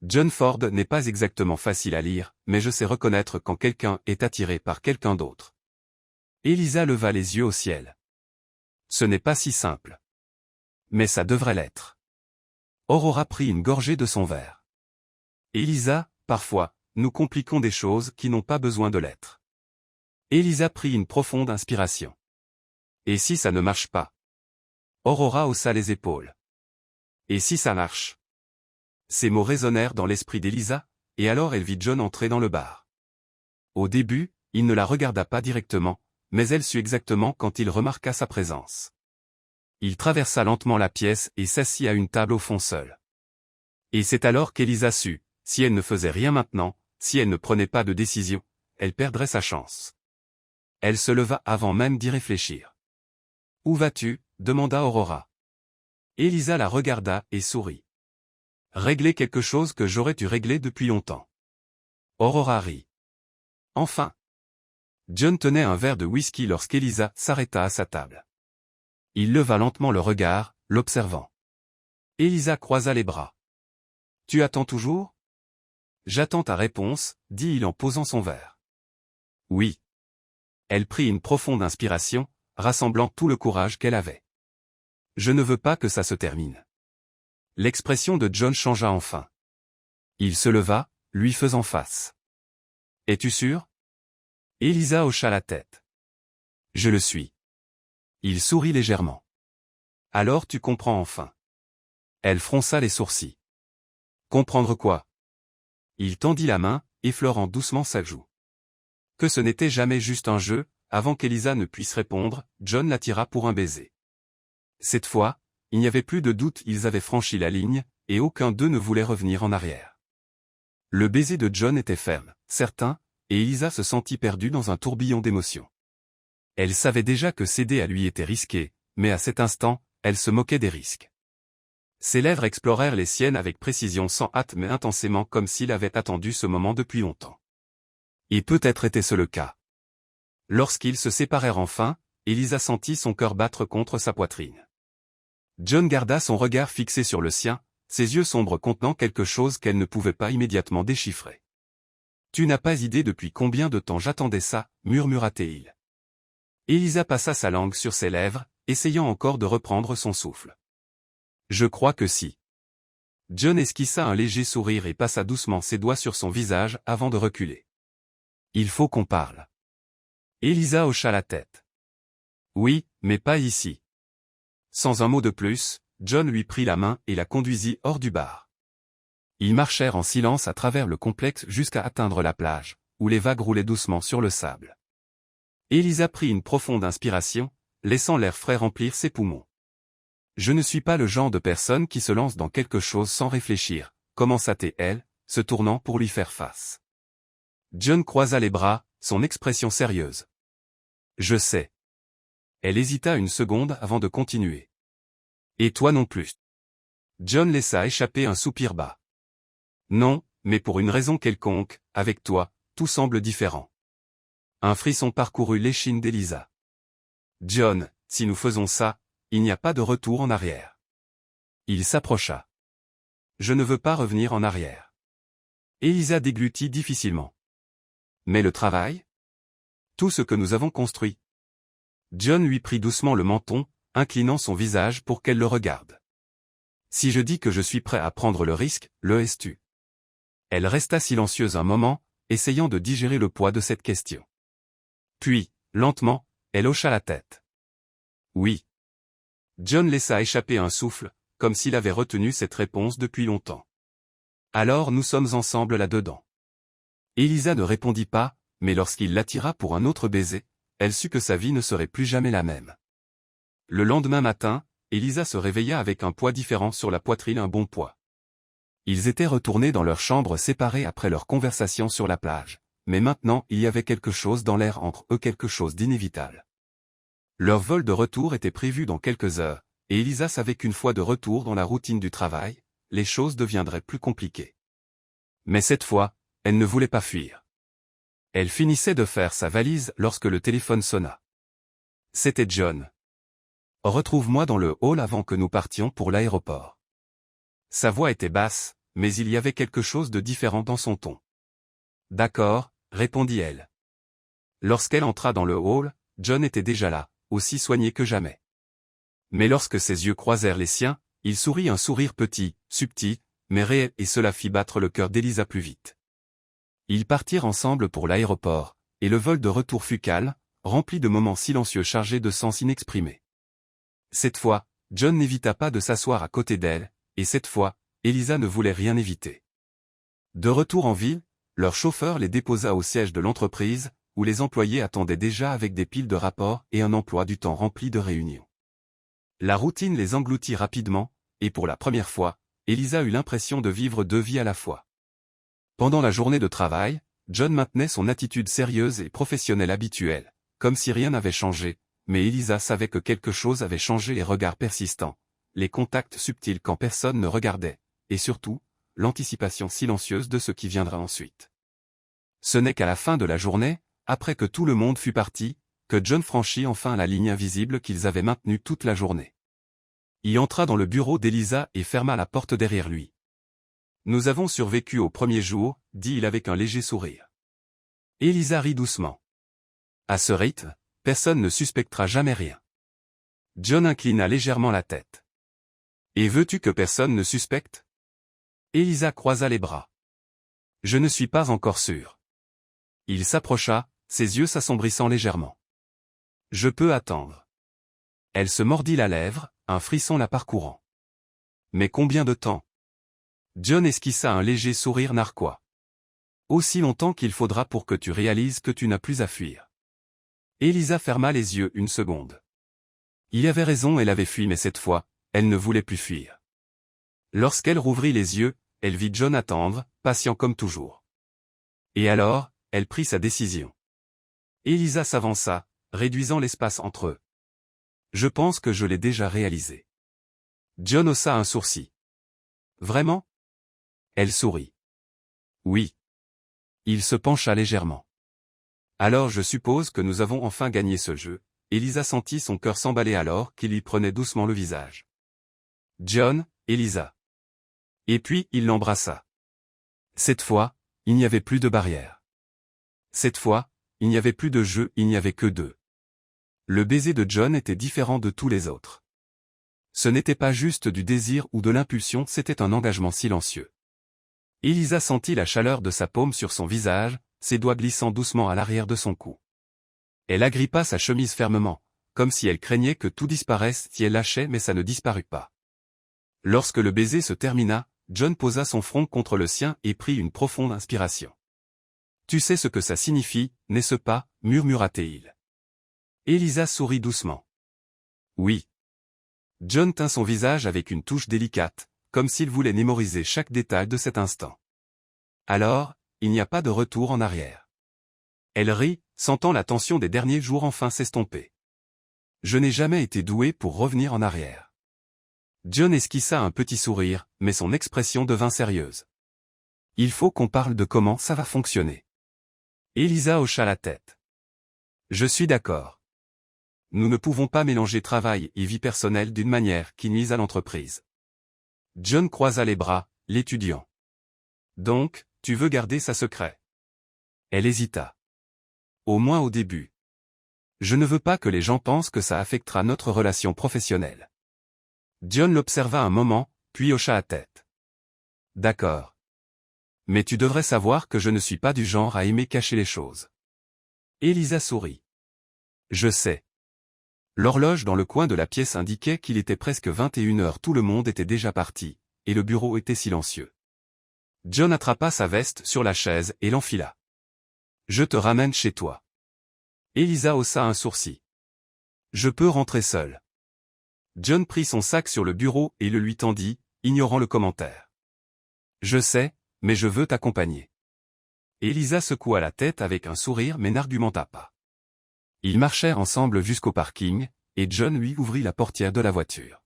John Ford n'est pas exactement facile à lire, mais je sais reconnaître quand quelqu'un est attiré par quelqu'un d'autre. Elisa leva les yeux au ciel. Ce n'est pas si simple. Mais ça devrait l'être. Aurora prit une gorgée de son verre. Elisa, parfois, nous compliquons des choses qui n'ont pas besoin de l'être. Elisa prit une profonde inspiration. Et si ça ne marche pas? Aurora haussa les épaules. Et si ça marche? Ces mots résonnèrent dans l'esprit d'Elisa, et alors elle vit John entrer dans le bar. Au début, il ne la regarda pas directement, mais elle sut exactement quand il remarqua sa présence. Il traversa lentement la pièce et s'assit à une table au fond seul. Et c'est alors qu'Elisa sut, si elle ne faisait rien maintenant, si elle ne prenait pas de décision, elle perdrait sa chance. Elle se leva avant même d'y réfléchir. « Où vas-tu » demanda Aurora. Elisa la regarda et sourit. « Régler quelque chose que j'aurais dû régler depuis longtemps. » Aurora rit. Enfin. John tenait un verre de whisky lorsqu'Elisa s'arrêta à sa table. Il leva lentement le regard, l'observant. Elisa croisa les bras. « Tu attends toujours ?»« J'attends ta réponse, » dit-il en posant son verre. « Oui. » Elle prit une profonde inspiration, rassemblant tout le courage qu'elle avait. « Je ne veux pas que ça se termine. » L'expression de John changea enfin. Il se leva, lui faisant face. « Es-tu sûr ?» Elisa hocha la tête. « Je le suis. » Il sourit légèrement. « Alors tu comprends enfin. » Elle fronça les sourcils. « Comprendre quoi ?» Il tendit la main, effleurant doucement sa joue. Que ce n'était jamais juste un jeu, avant qu'Elisa ne puisse répondre, John l'attira pour un baiser. Cette fois, il n'y avait plus de doute, ils avaient franchi la ligne, et aucun d'eux ne voulait revenir en arrière. Le baiser de John était ferme, certain, et Elisa se sentit perdue dans un tourbillon d'émotions. Elle savait déjà que céder à lui était risqué, mais à cet instant, elle se moquait des risques. Ses lèvres explorèrent les siennes avec précision, sans hâte mais intensément, comme s'il avait attendu ce moment depuis longtemps. Et peut-être était-ce le cas. Lorsqu'ils se séparèrent enfin, Elisa sentit son cœur battre contre sa poitrine. John garda son regard fixé sur le sien, ses yeux sombres contenant quelque chose qu'elle ne pouvait pas immédiatement déchiffrer. « Tu n'as pas idée depuis combien de temps j'attendais ça » murmura-t-il. Elisa passa sa langue sur ses lèvres, essayant encore de reprendre son souffle. « Je crois que si. » John esquissa un léger sourire et passa doucement ses doigts sur son visage avant de reculer. « Il faut qu'on parle. » Elisa hocha la tête. « Oui, mais pas ici. » Sans un mot de plus, John lui prit la main et la conduisit hors du bar. Ils marchèrent en silence à travers le complexe jusqu'à atteindre la plage, où les vagues roulaient doucement sur le sable. Elisa prit une profonde inspiration, laissant l'air frais remplir ses poumons. « Je ne suis pas le genre de personne qui se lance dans quelque chose sans réfléchir, » commença-t-elle, se tournant pour lui faire face. John croisa les bras, son expression sérieuse. « Je sais. » Elle hésita une seconde avant de continuer. « Et toi non plus. » John laissa échapper un soupir bas. « Non, mais pour une raison quelconque, avec toi, tout semble différent. » Un frisson parcourut l'échine d'Elisa. « John, si nous faisons ça, il n'y a pas de retour en arrière. » Il s'approcha. « Je ne veux pas revenir en arrière. » Elisa déglutit difficilement. « Mais le travail? Tout ce que nous avons construit. » John lui prit doucement le menton, inclinant son visage pour qu'elle le regarde. « Si je dis que je suis prêt à prendre le risque, le es-tu? » Elle resta silencieuse un moment, essayant de digérer le poids de cette question. Puis, lentement, elle hocha la tête. « Oui. » John laissa échapper un souffle, comme s'il avait retenu cette réponse depuis longtemps. « Alors nous sommes ensemble là-dedans. » Elisa ne répondit pas, mais lorsqu'il l'attira pour un autre baiser, elle sut que sa vie ne serait plus jamais la même. Le lendemain matin, Elisa se réveilla avec un poids différent sur la poitrine, un bon poids. Ils étaient retournés dans leurs chambres séparées après leur conversation sur la plage, mais maintenant il y avait quelque chose dans l'air entre eux, quelque chose d'inévitable. Leur vol de retour était prévu dans quelques heures, et Elisa savait qu'une fois de retour dans la routine du travail, les choses deviendraient plus compliquées. Mais cette fois, elle ne voulait pas fuir. Elle finissait de faire sa valise lorsque le téléphone sonna. C'était John. Retrouve-moi dans le hall avant que nous partions pour l'aéroport. Sa voix était basse, mais il y avait quelque chose de différent dans son ton. D'accord, répondit-elle. Lorsqu'elle entra dans le hall, John était déjà là, aussi soigné que jamais. Mais lorsque ses yeux croisèrent les siens, il sourit un sourire petit, subtil, mais réel, et cela fit battre le cœur d'Elisa plus vite. Ils partirent ensemble pour l'aéroport, et le vol de retour fut calme, rempli de moments silencieux chargés de sens inexprimés. Cette fois, John n'évita pas de s'asseoir à côté d'elle, et cette fois, Elisa ne voulait rien éviter. De retour en ville, leur chauffeur les déposa au siège de l'entreprise, où les employés attendaient déjà avec des piles de rapports et un emploi du temps rempli de réunions. La routine les engloutit rapidement, et pour la première fois, Elisa eut l'impression de vivre deux vies à la fois. Pendant la journée de travail, John maintenait son attitude sérieuse et professionnelle habituelle, comme si rien n'avait changé, mais Elisa savait que quelque chose avait changé, les regards persistants, les contacts subtils quand personne ne regardait, et surtout, l'anticipation silencieuse de ce qui viendra ensuite. Ce n'est qu'à la fin de la journée, après que tout le monde fut parti, que John franchit enfin la ligne invisible qu'ils avaient maintenue toute la journée. Il entra dans le bureau d'Elisa et ferma la porte derrière lui. « Nous avons survécu au premier jour, dit-il avec un léger sourire. Elisa rit doucement. À ce rythme, personne ne suspectera jamais rien. John inclina légèrement la tête. Et veux-tu que personne ne suspecte? Elisa croisa les bras. Je ne suis pas encore sûr. Il s'approcha, ses yeux s'assombrissant légèrement. Je peux attendre. Elle se mordit la lèvre, un frisson la parcourant. Mais combien de temps? John esquissa un léger sourire narquois. Aussi longtemps qu'il faudra pour que tu réalises que tu n'as plus à fuir. Elisa ferma les yeux une seconde. Il avait raison, elle avait fui, mais cette fois, elle ne voulait plus fuir. Lorsqu'elle rouvrit les yeux, elle vit John attendre, patient comme toujours. Et alors, elle prit sa décision. Elisa s'avança, réduisant l'espace entre eux. Je pense que je l'ai déjà réalisé. John haussa un sourcil. Vraiment? Elle sourit. Oui. Il se pencha légèrement. Alors je suppose que nous avons enfin gagné ce jeu. Elisa sentit son cœur s'emballer alors qu'il lui prenait doucement le visage. John, Elisa. Et puis il l'embrassa. Cette fois, il n'y avait plus de barrière. Cette fois, il n'y avait plus de jeu, il n'y avait que deux. Le baiser de John était différent de tous les autres. Ce n'était pas juste du désir ou de l'impulsion, c'était un engagement silencieux. Elisa sentit la chaleur de sa paume sur son visage, ses doigts glissant doucement à l'arrière de son cou. Elle agrippa sa chemise fermement, comme si elle craignait que tout disparaisse si elle lâchait, mais ça ne disparut pas. Lorsque le baiser se termina, John posa son front contre le sien et prit une profonde inspiration. « Tu sais ce que ça signifie, n'est-ce pas » murmura-t-il. Elisa sourit doucement. « Oui. » John tint son visage avec une touche délicate, comme s'il voulait mémoriser chaque détail de cet instant. Alors, il n'y a pas de retour en arrière. Elle rit, sentant la tension des derniers jours enfin s'estomper. Je n'ai jamais été doué pour revenir en arrière. John esquissa un petit sourire, mais son expression devint sérieuse. Il faut qu'on parle de comment ça va fonctionner. Elisa hocha la tête. Je suis d'accord. Nous ne pouvons pas mélanger travail et vie personnelle d'une manière qui nuise à l'entreprise. John croisa les bras, l'étudiant. Donc, tu veux garder ça secret? Elle hésita. Au moins au début. Je ne veux pas que les gens pensent que ça affectera notre relation professionnelle. John l'observa un moment, puis hocha la tête. D'accord. Mais tu devrais savoir que je ne suis pas du genre à aimer cacher les choses. Elisa sourit. Je sais. L'horloge dans le coin de la pièce indiquait qu'il était presque 21h, tout le monde était déjà parti, et le bureau était silencieux. John attrapa sa veste sur la chaise et l'enfila. Je te ramène chez toi. Elisa haussa un sourcil. Je peux rentrer seul. John prit son sac sur le bureau et le lui tendit, ignorant le commentaire. Je sais, mais je veux t'accompagner. Elisa secoua la tête avec un sourire mais n'argumenta pas. Ils marchèrent ensemble jusqu'au parking, et John lui ouvrit la portière de la voiture.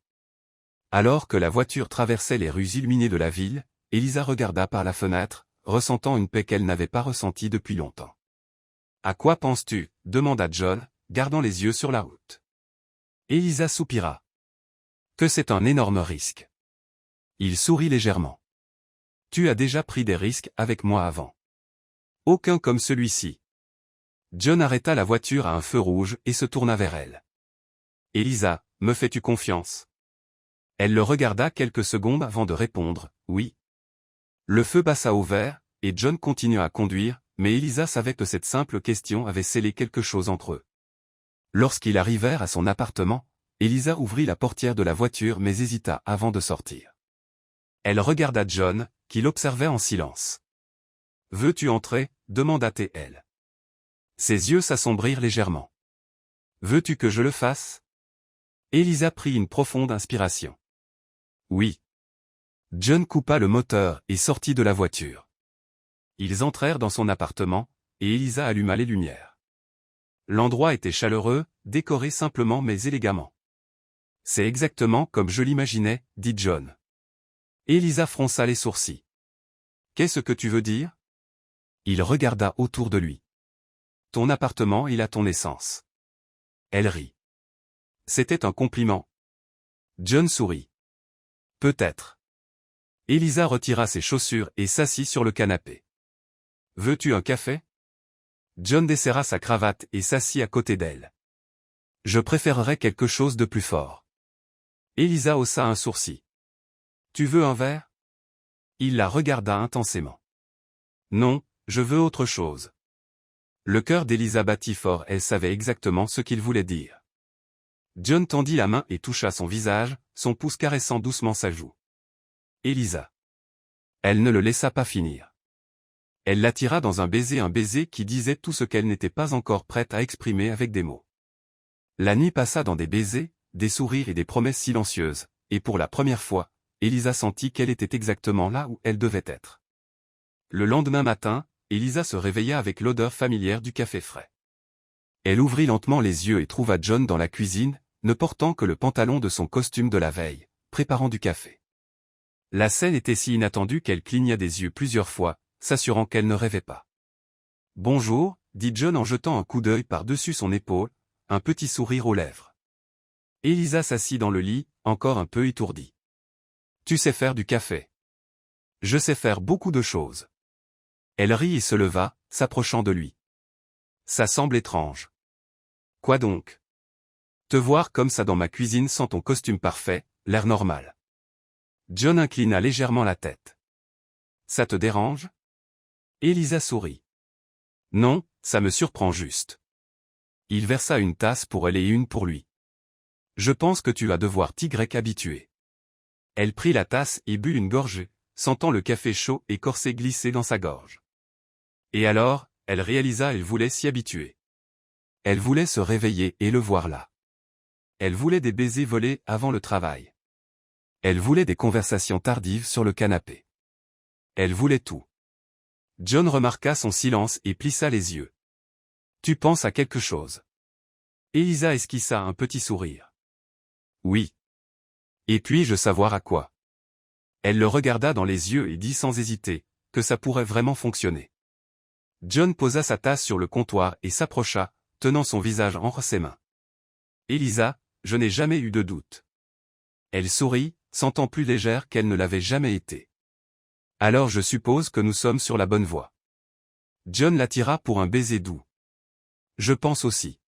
Alors que la voiture traversait les rues illuminées de la ville, Elisa regarda par la fenêtre, ressentant une paix qu'elle n'avait pas ressentie depuis longtemps. « À quoi penses-tu » demanda John, gardant les yeux sur la route. Elisa soupira. « Que c'est un énorme risque. » Il sourit légèrement. « Tu as déjà pris des risques avec moi avant. » « Aucun comme celui-ci. » John arrêta la voiture à un feu rouge et se tourna vers elle. « Elisa, me fais-tu confiance ?» Elle le regarda quelques secondes avant de répondre, « Oui. » Le feu passa au vert, et John continua à conduire, mais Elisa savait que cette simple question avait scellé quelque chose entre eux. Lorsqu'ils arrivèrent à son appartement, Elisa ouvrit la portière de la voiture mais hésita avant de sortir. Elle regarda John, qui l'observait en silence. « Veux-tu entrer » demanda-t-elle. Ses yeux s'assombrirent légèrement. « Veux-tu que je le fasse ?» Elisa prit une profonde inspiration. « Oui. » John coupa le moteur et sortit de la voiture. Ils entrèrent dans son appartement, et Elisa alluma les lumières. L'endroit était chaleureux, décoré simplement mais élégamment. « C'est exactement comme je l'imaginais, » dit John. Elisa fronça les sourcils. « Qu'est-ce que tu veux dire ?» Il regarda autour de lui. « Ton appartement il a ton essence. » Elle rit. C'était un compliment. John sourit. « Peut-être. » Elisa retira ses chaussures et s'assit sur le canapé. « Veux-tu un café ?» John desserra sa cravate et s'assit à côté d'elle. « Je préférerais quelque chose de plus fort. » Elisa haussa un sourcil. « Tu veux un verre ?» Il la regarda intensément. « Non, je veux autre chose. » Le cœur d'Elisa battit fort, elle savait exactement ce qu'il voulait dire. John tendit la main et toucha son visage, son pouce caressant doucement sa joue. Elisa. Elle ne le laissa pas finir. Elle l'attira dans un baiser qui disait tout ce qu'elle n'était pas encore prête à exprimer avec des mots. La nuit passa dans des baisers, des sourires et des promesses silencieuses, et pour la première fois, Elisa sentit qu'elle était exactement là où elle devait être. Le lendemain matin, Elisa se réveilla avec l'odeur familière du café frais. Elle ouvrit lentement les yeux et trouva John dans la cuisine, ne portant que le pantalon de son costume de la veille, préparant du café. La scène était si inattendue qu'elle cligna des yeux plusieurs fois, s'assurant qu'elle ne rêvait pas. « Bonjour » dit John en jetant un coup d'œil par-dessus son épaule, un petit sourire aux lèvres. Elisa s'assit dans le lit, encore un peu étourdie. « Tu sais faire du café. »« Je sais faire beaucoup de choses. » Elle rit et se leva, s'approchant de lui. « Ça semble étrange. »« Quoi donc ?»« Te voir comme ça dans ma cuisine sans ton costume parfait, l'air normal. » John inclina légèrement la tête. « Ça te dérange ?» Elisa sourit. « Non, ça me surprend juste. » Il versa une tasse pour elle et une pour lui. « Je pense que tu vas devoir t'y habituer. » Elle prit la tasse et but une gorgée, sentant le café chaud et corsé glisser dans sa gorge. Et alors, elle réalisa qu'elle voulait s'y habituer. Elle voulait se réveiller et le voir là. Elle voulait des baisers volés avant le travail. Elle voulait des conversations tardives sur le canapé. Elle voulait tout. John remarqua son silence et plissa les yeux. « Tu penses à quelque chose ?» Elisa esquissa un petit sourire. « Oui. » « Et puis-je savoir à quoi ?» Elle le regarda dans les yeux et dit sans hésiter, que ça pourrait vraiment fonctionner. John posa sa tasse sur le comptoir et s'approcha, tenant son visage entre ses mains. « Elisa, je n'ai jamais eu de doute. » Elle sourit, sentant plus légère qu'elle ne l'avait jamais été. « Alors je suppose que nous sommes sur la bonne voie. » John l'attira pour un baiser doux. « Je pense aussi. »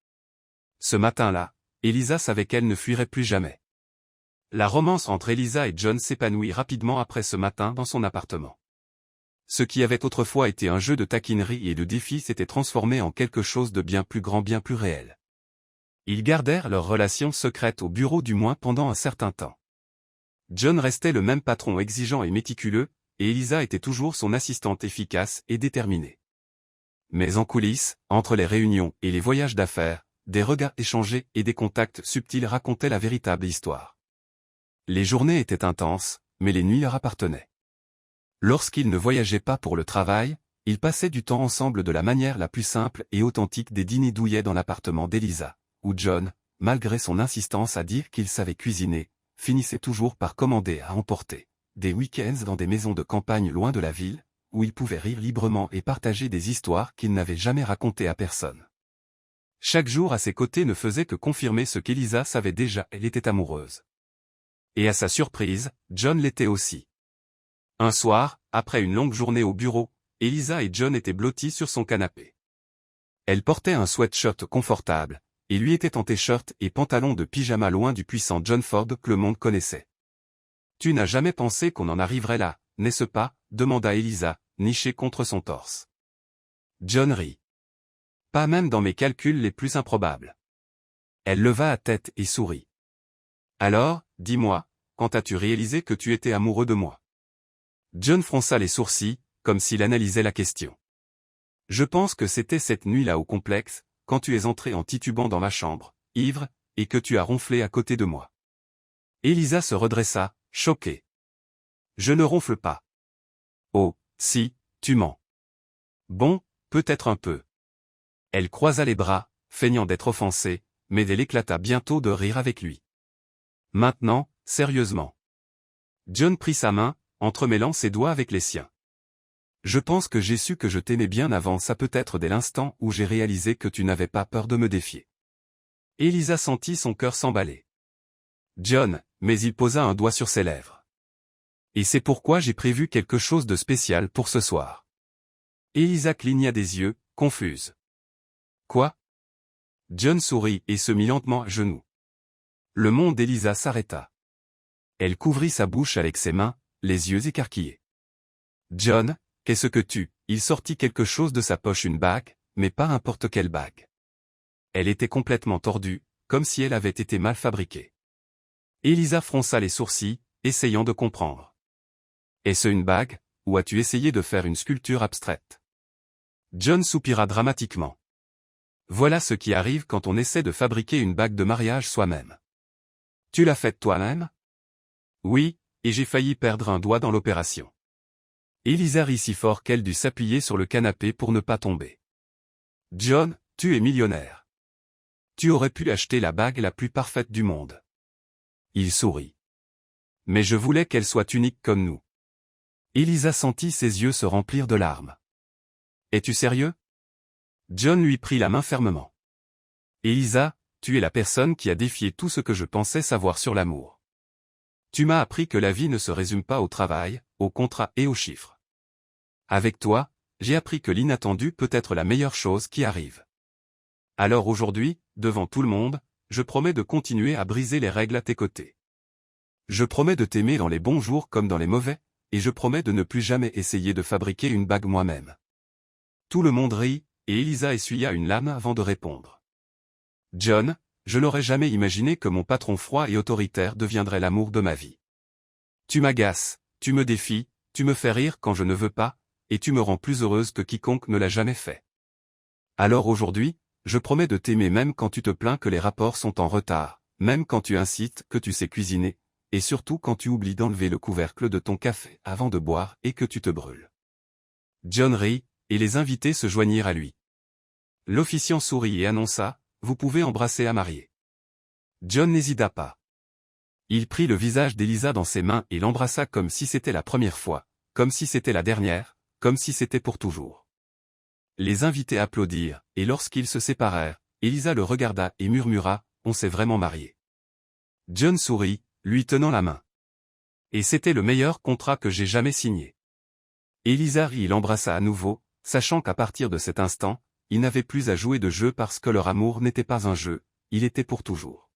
Ce matin-là, Elisa savait qu'elle ne fuirait plus jamais. La romance entre Elisa et John s'épanouit rapidement après ce matin dans son appartement. Ce qui avait autrefois été un jeu de taquinerie et de défis s'était transformé en quelque chose de bien plus grand, bien plus réel. Ils gardèrent leur relation secrète au bureau du moins pendant un certain temps. John restait le même patron exigeant et méticuleux, et Elisa était toujours son assistante efficace et déterminée. Mais en coulisses, entre les réunions et les voyages d'affaires, des regards échangés et des contacts subtils racontaient la véritable histoire. Les journées étaient intenses, mais les nuits leur appartenaient. Lorsqu'ils ne voyageaient pas pour le travail, ils passaient du temps ensemble de la manière la plus simple et authentique des dîners douillets dans l'appartement d'Elisa, où John, malgré son insistance à dire qu'il savait cuisiner, finissait toujours par commander à emporter, des week-ends dans des maisons de campagne loin de la ville, où il pouvait rire librement et partager des histoires qu'il n'avait jamais racontées à personne. Chaque jour à ses côtés ne faisait que confirmer ce qu'Elisa savait déjà, elle était amoureuse. Et à sa surprise, John l'était aussi. Un soir, après une longue journée au bureau, Elisa et John étaient blottis sur son canapé. Elle portait un sweatshirt confortable, et lui était en t-shirt et pantalon de pyjama loin du puissant John Ford que le monde connaissait. « Tu n'as jamais pensé qu'on en arriverait là, n'est-ce pas ?» demanda Elisa, nichée contre son torse. John rit. « Pas même dans mes calculs les plus improbables. » Elle leva la tête et sourit. « Alors, dis-moi, quand as-tu réalisé que tu étais amoureux de moi ?» John fronça les sourcils, comme s'il analysait la question. « Je pense que c'était cette nuit-là au complexe, quand tu es entré en titubant dans ma chambre, ivre, et que tu as ronflé à côté de moi. » Elisa se redressa, choquée. « Je ne ronfle pas. »« Oh, si, tu mens. »« Bon, peut-être un peu. » Elle croisa les bras, feignant d'être offensée, mais elle éclata bientôt de rire avec lui. « Maintenant, sérieusement. » John prit sa main, entremêlant ses doigts avec les siens. « Je pense que j'ai su que je t'aimais bien avant ça, peut-être dès l'instant où j'ai réalisé que tu n'avais pas peur de me défier. » Elisa sentit son cœur s'emballer. « John », mais il posa un doigt sur ses lèvres. « Et c'est pourquoi j'ai prévu quelque chose de spécial pour ce soir. » Elisa cligna des yeux, confuse. « Quoi ?» John sourit et se mit lentement à genoux. Le monde d'Elisa s'arrêta. Elle couvrit sa bouche avec ses mains, les yeux écarquillés. « John, qu'est-ce que tu ?» Il sortit quelque chose de sa poche, une bague, mais pas n'importe quelle bague. Elle était complètement tordue, comme si elle avait été mal fabriquée. Elisa fronça les sourcils, essayant de comprendre. « Est-ce une bague, ou as-tu essayé de faire une sculpture abstraite ?» John soupira dramatiquement. Voilà ce qui arrive quand on essaie de fabriquer une bague de mariage soi-même. « Tu l'as faite toi-même ? » Oui, et j'ai failli perdre un doigt dans l'opération. Elisa rit si fort qu'elle dut s'appuyer sur le canapé pour ne pas tomber. « John, tu es millionnaire. Tu aurais pu acheter la bague la plus parfaite du monde. » Il sourit. « Mais je voulais qu'elle soit unique comme nous. » Elisa sentit ses yeux se remplir de larmes. « Es-tu sérieux ?» John lui prit la main fermement. « Elisa, tu es la personne qui a défié tout ce que je pensais savoir sur l'amour. Tu m'as appris que la vie ne se résume pas au travail, aux contrats et aux chiffres. Avec toi, j'ai appris que l'inattendu peut être la meilleure chose qui arrive. Alors aujourd'hui, devant tout le monde, je promets de continuer à briser les règles à tes côtés. Je promets de t'aimer dans les bons jours comme dans les mauvais, et je promets de ne plus jamais essayer de fabriquer une bague moi-même. » Tout le monde rit, et Elisa essuya une larme avant de répondre. « John, je n'aurais jamais imaginé que mon patron froid et autoritaire deviendrait l'amour de ma vie. Tu m'agaces, tu me défies, tu me fais rire quand je ne veux pas, et tu me rends plus heureuse que quiconque ne l'a jamais fait. Alors aujourd'hui, je promets de t'aimer même quand tu te plains que les rapports sont en retard, même quand tu incites que tu sais cuisiner, et surtout quand tu oublies d'enlever le couvercle de ton café avant de boire et que tu te brûles. » John rit, et les invités se joignirent à lui. L'officiant sourit et annonça, « Vous pouvez embrasser la mariée. » John n'hésita pas. Il prit le visage d'Elisa dans ses mains et l'embrassa comme si c'était la première fois, comme si c'était la dernière, comme si c'était pour toujours. Les invités applaudirent, et lorsqu'ils se séparèrent, Elisa le regarda et murmura, « On s'est vraiment mariés. » John sourit, lui tenant la main. « Et c'était le meilleur contrat que j'ai jamais signé. » Elisa rit et l'embrassa à nouveau, sachant qu'à partir de cet instant, ils n'avaient plus à jouer de jeu parce que leur amour n'était pas un jeu, il était pour toujours.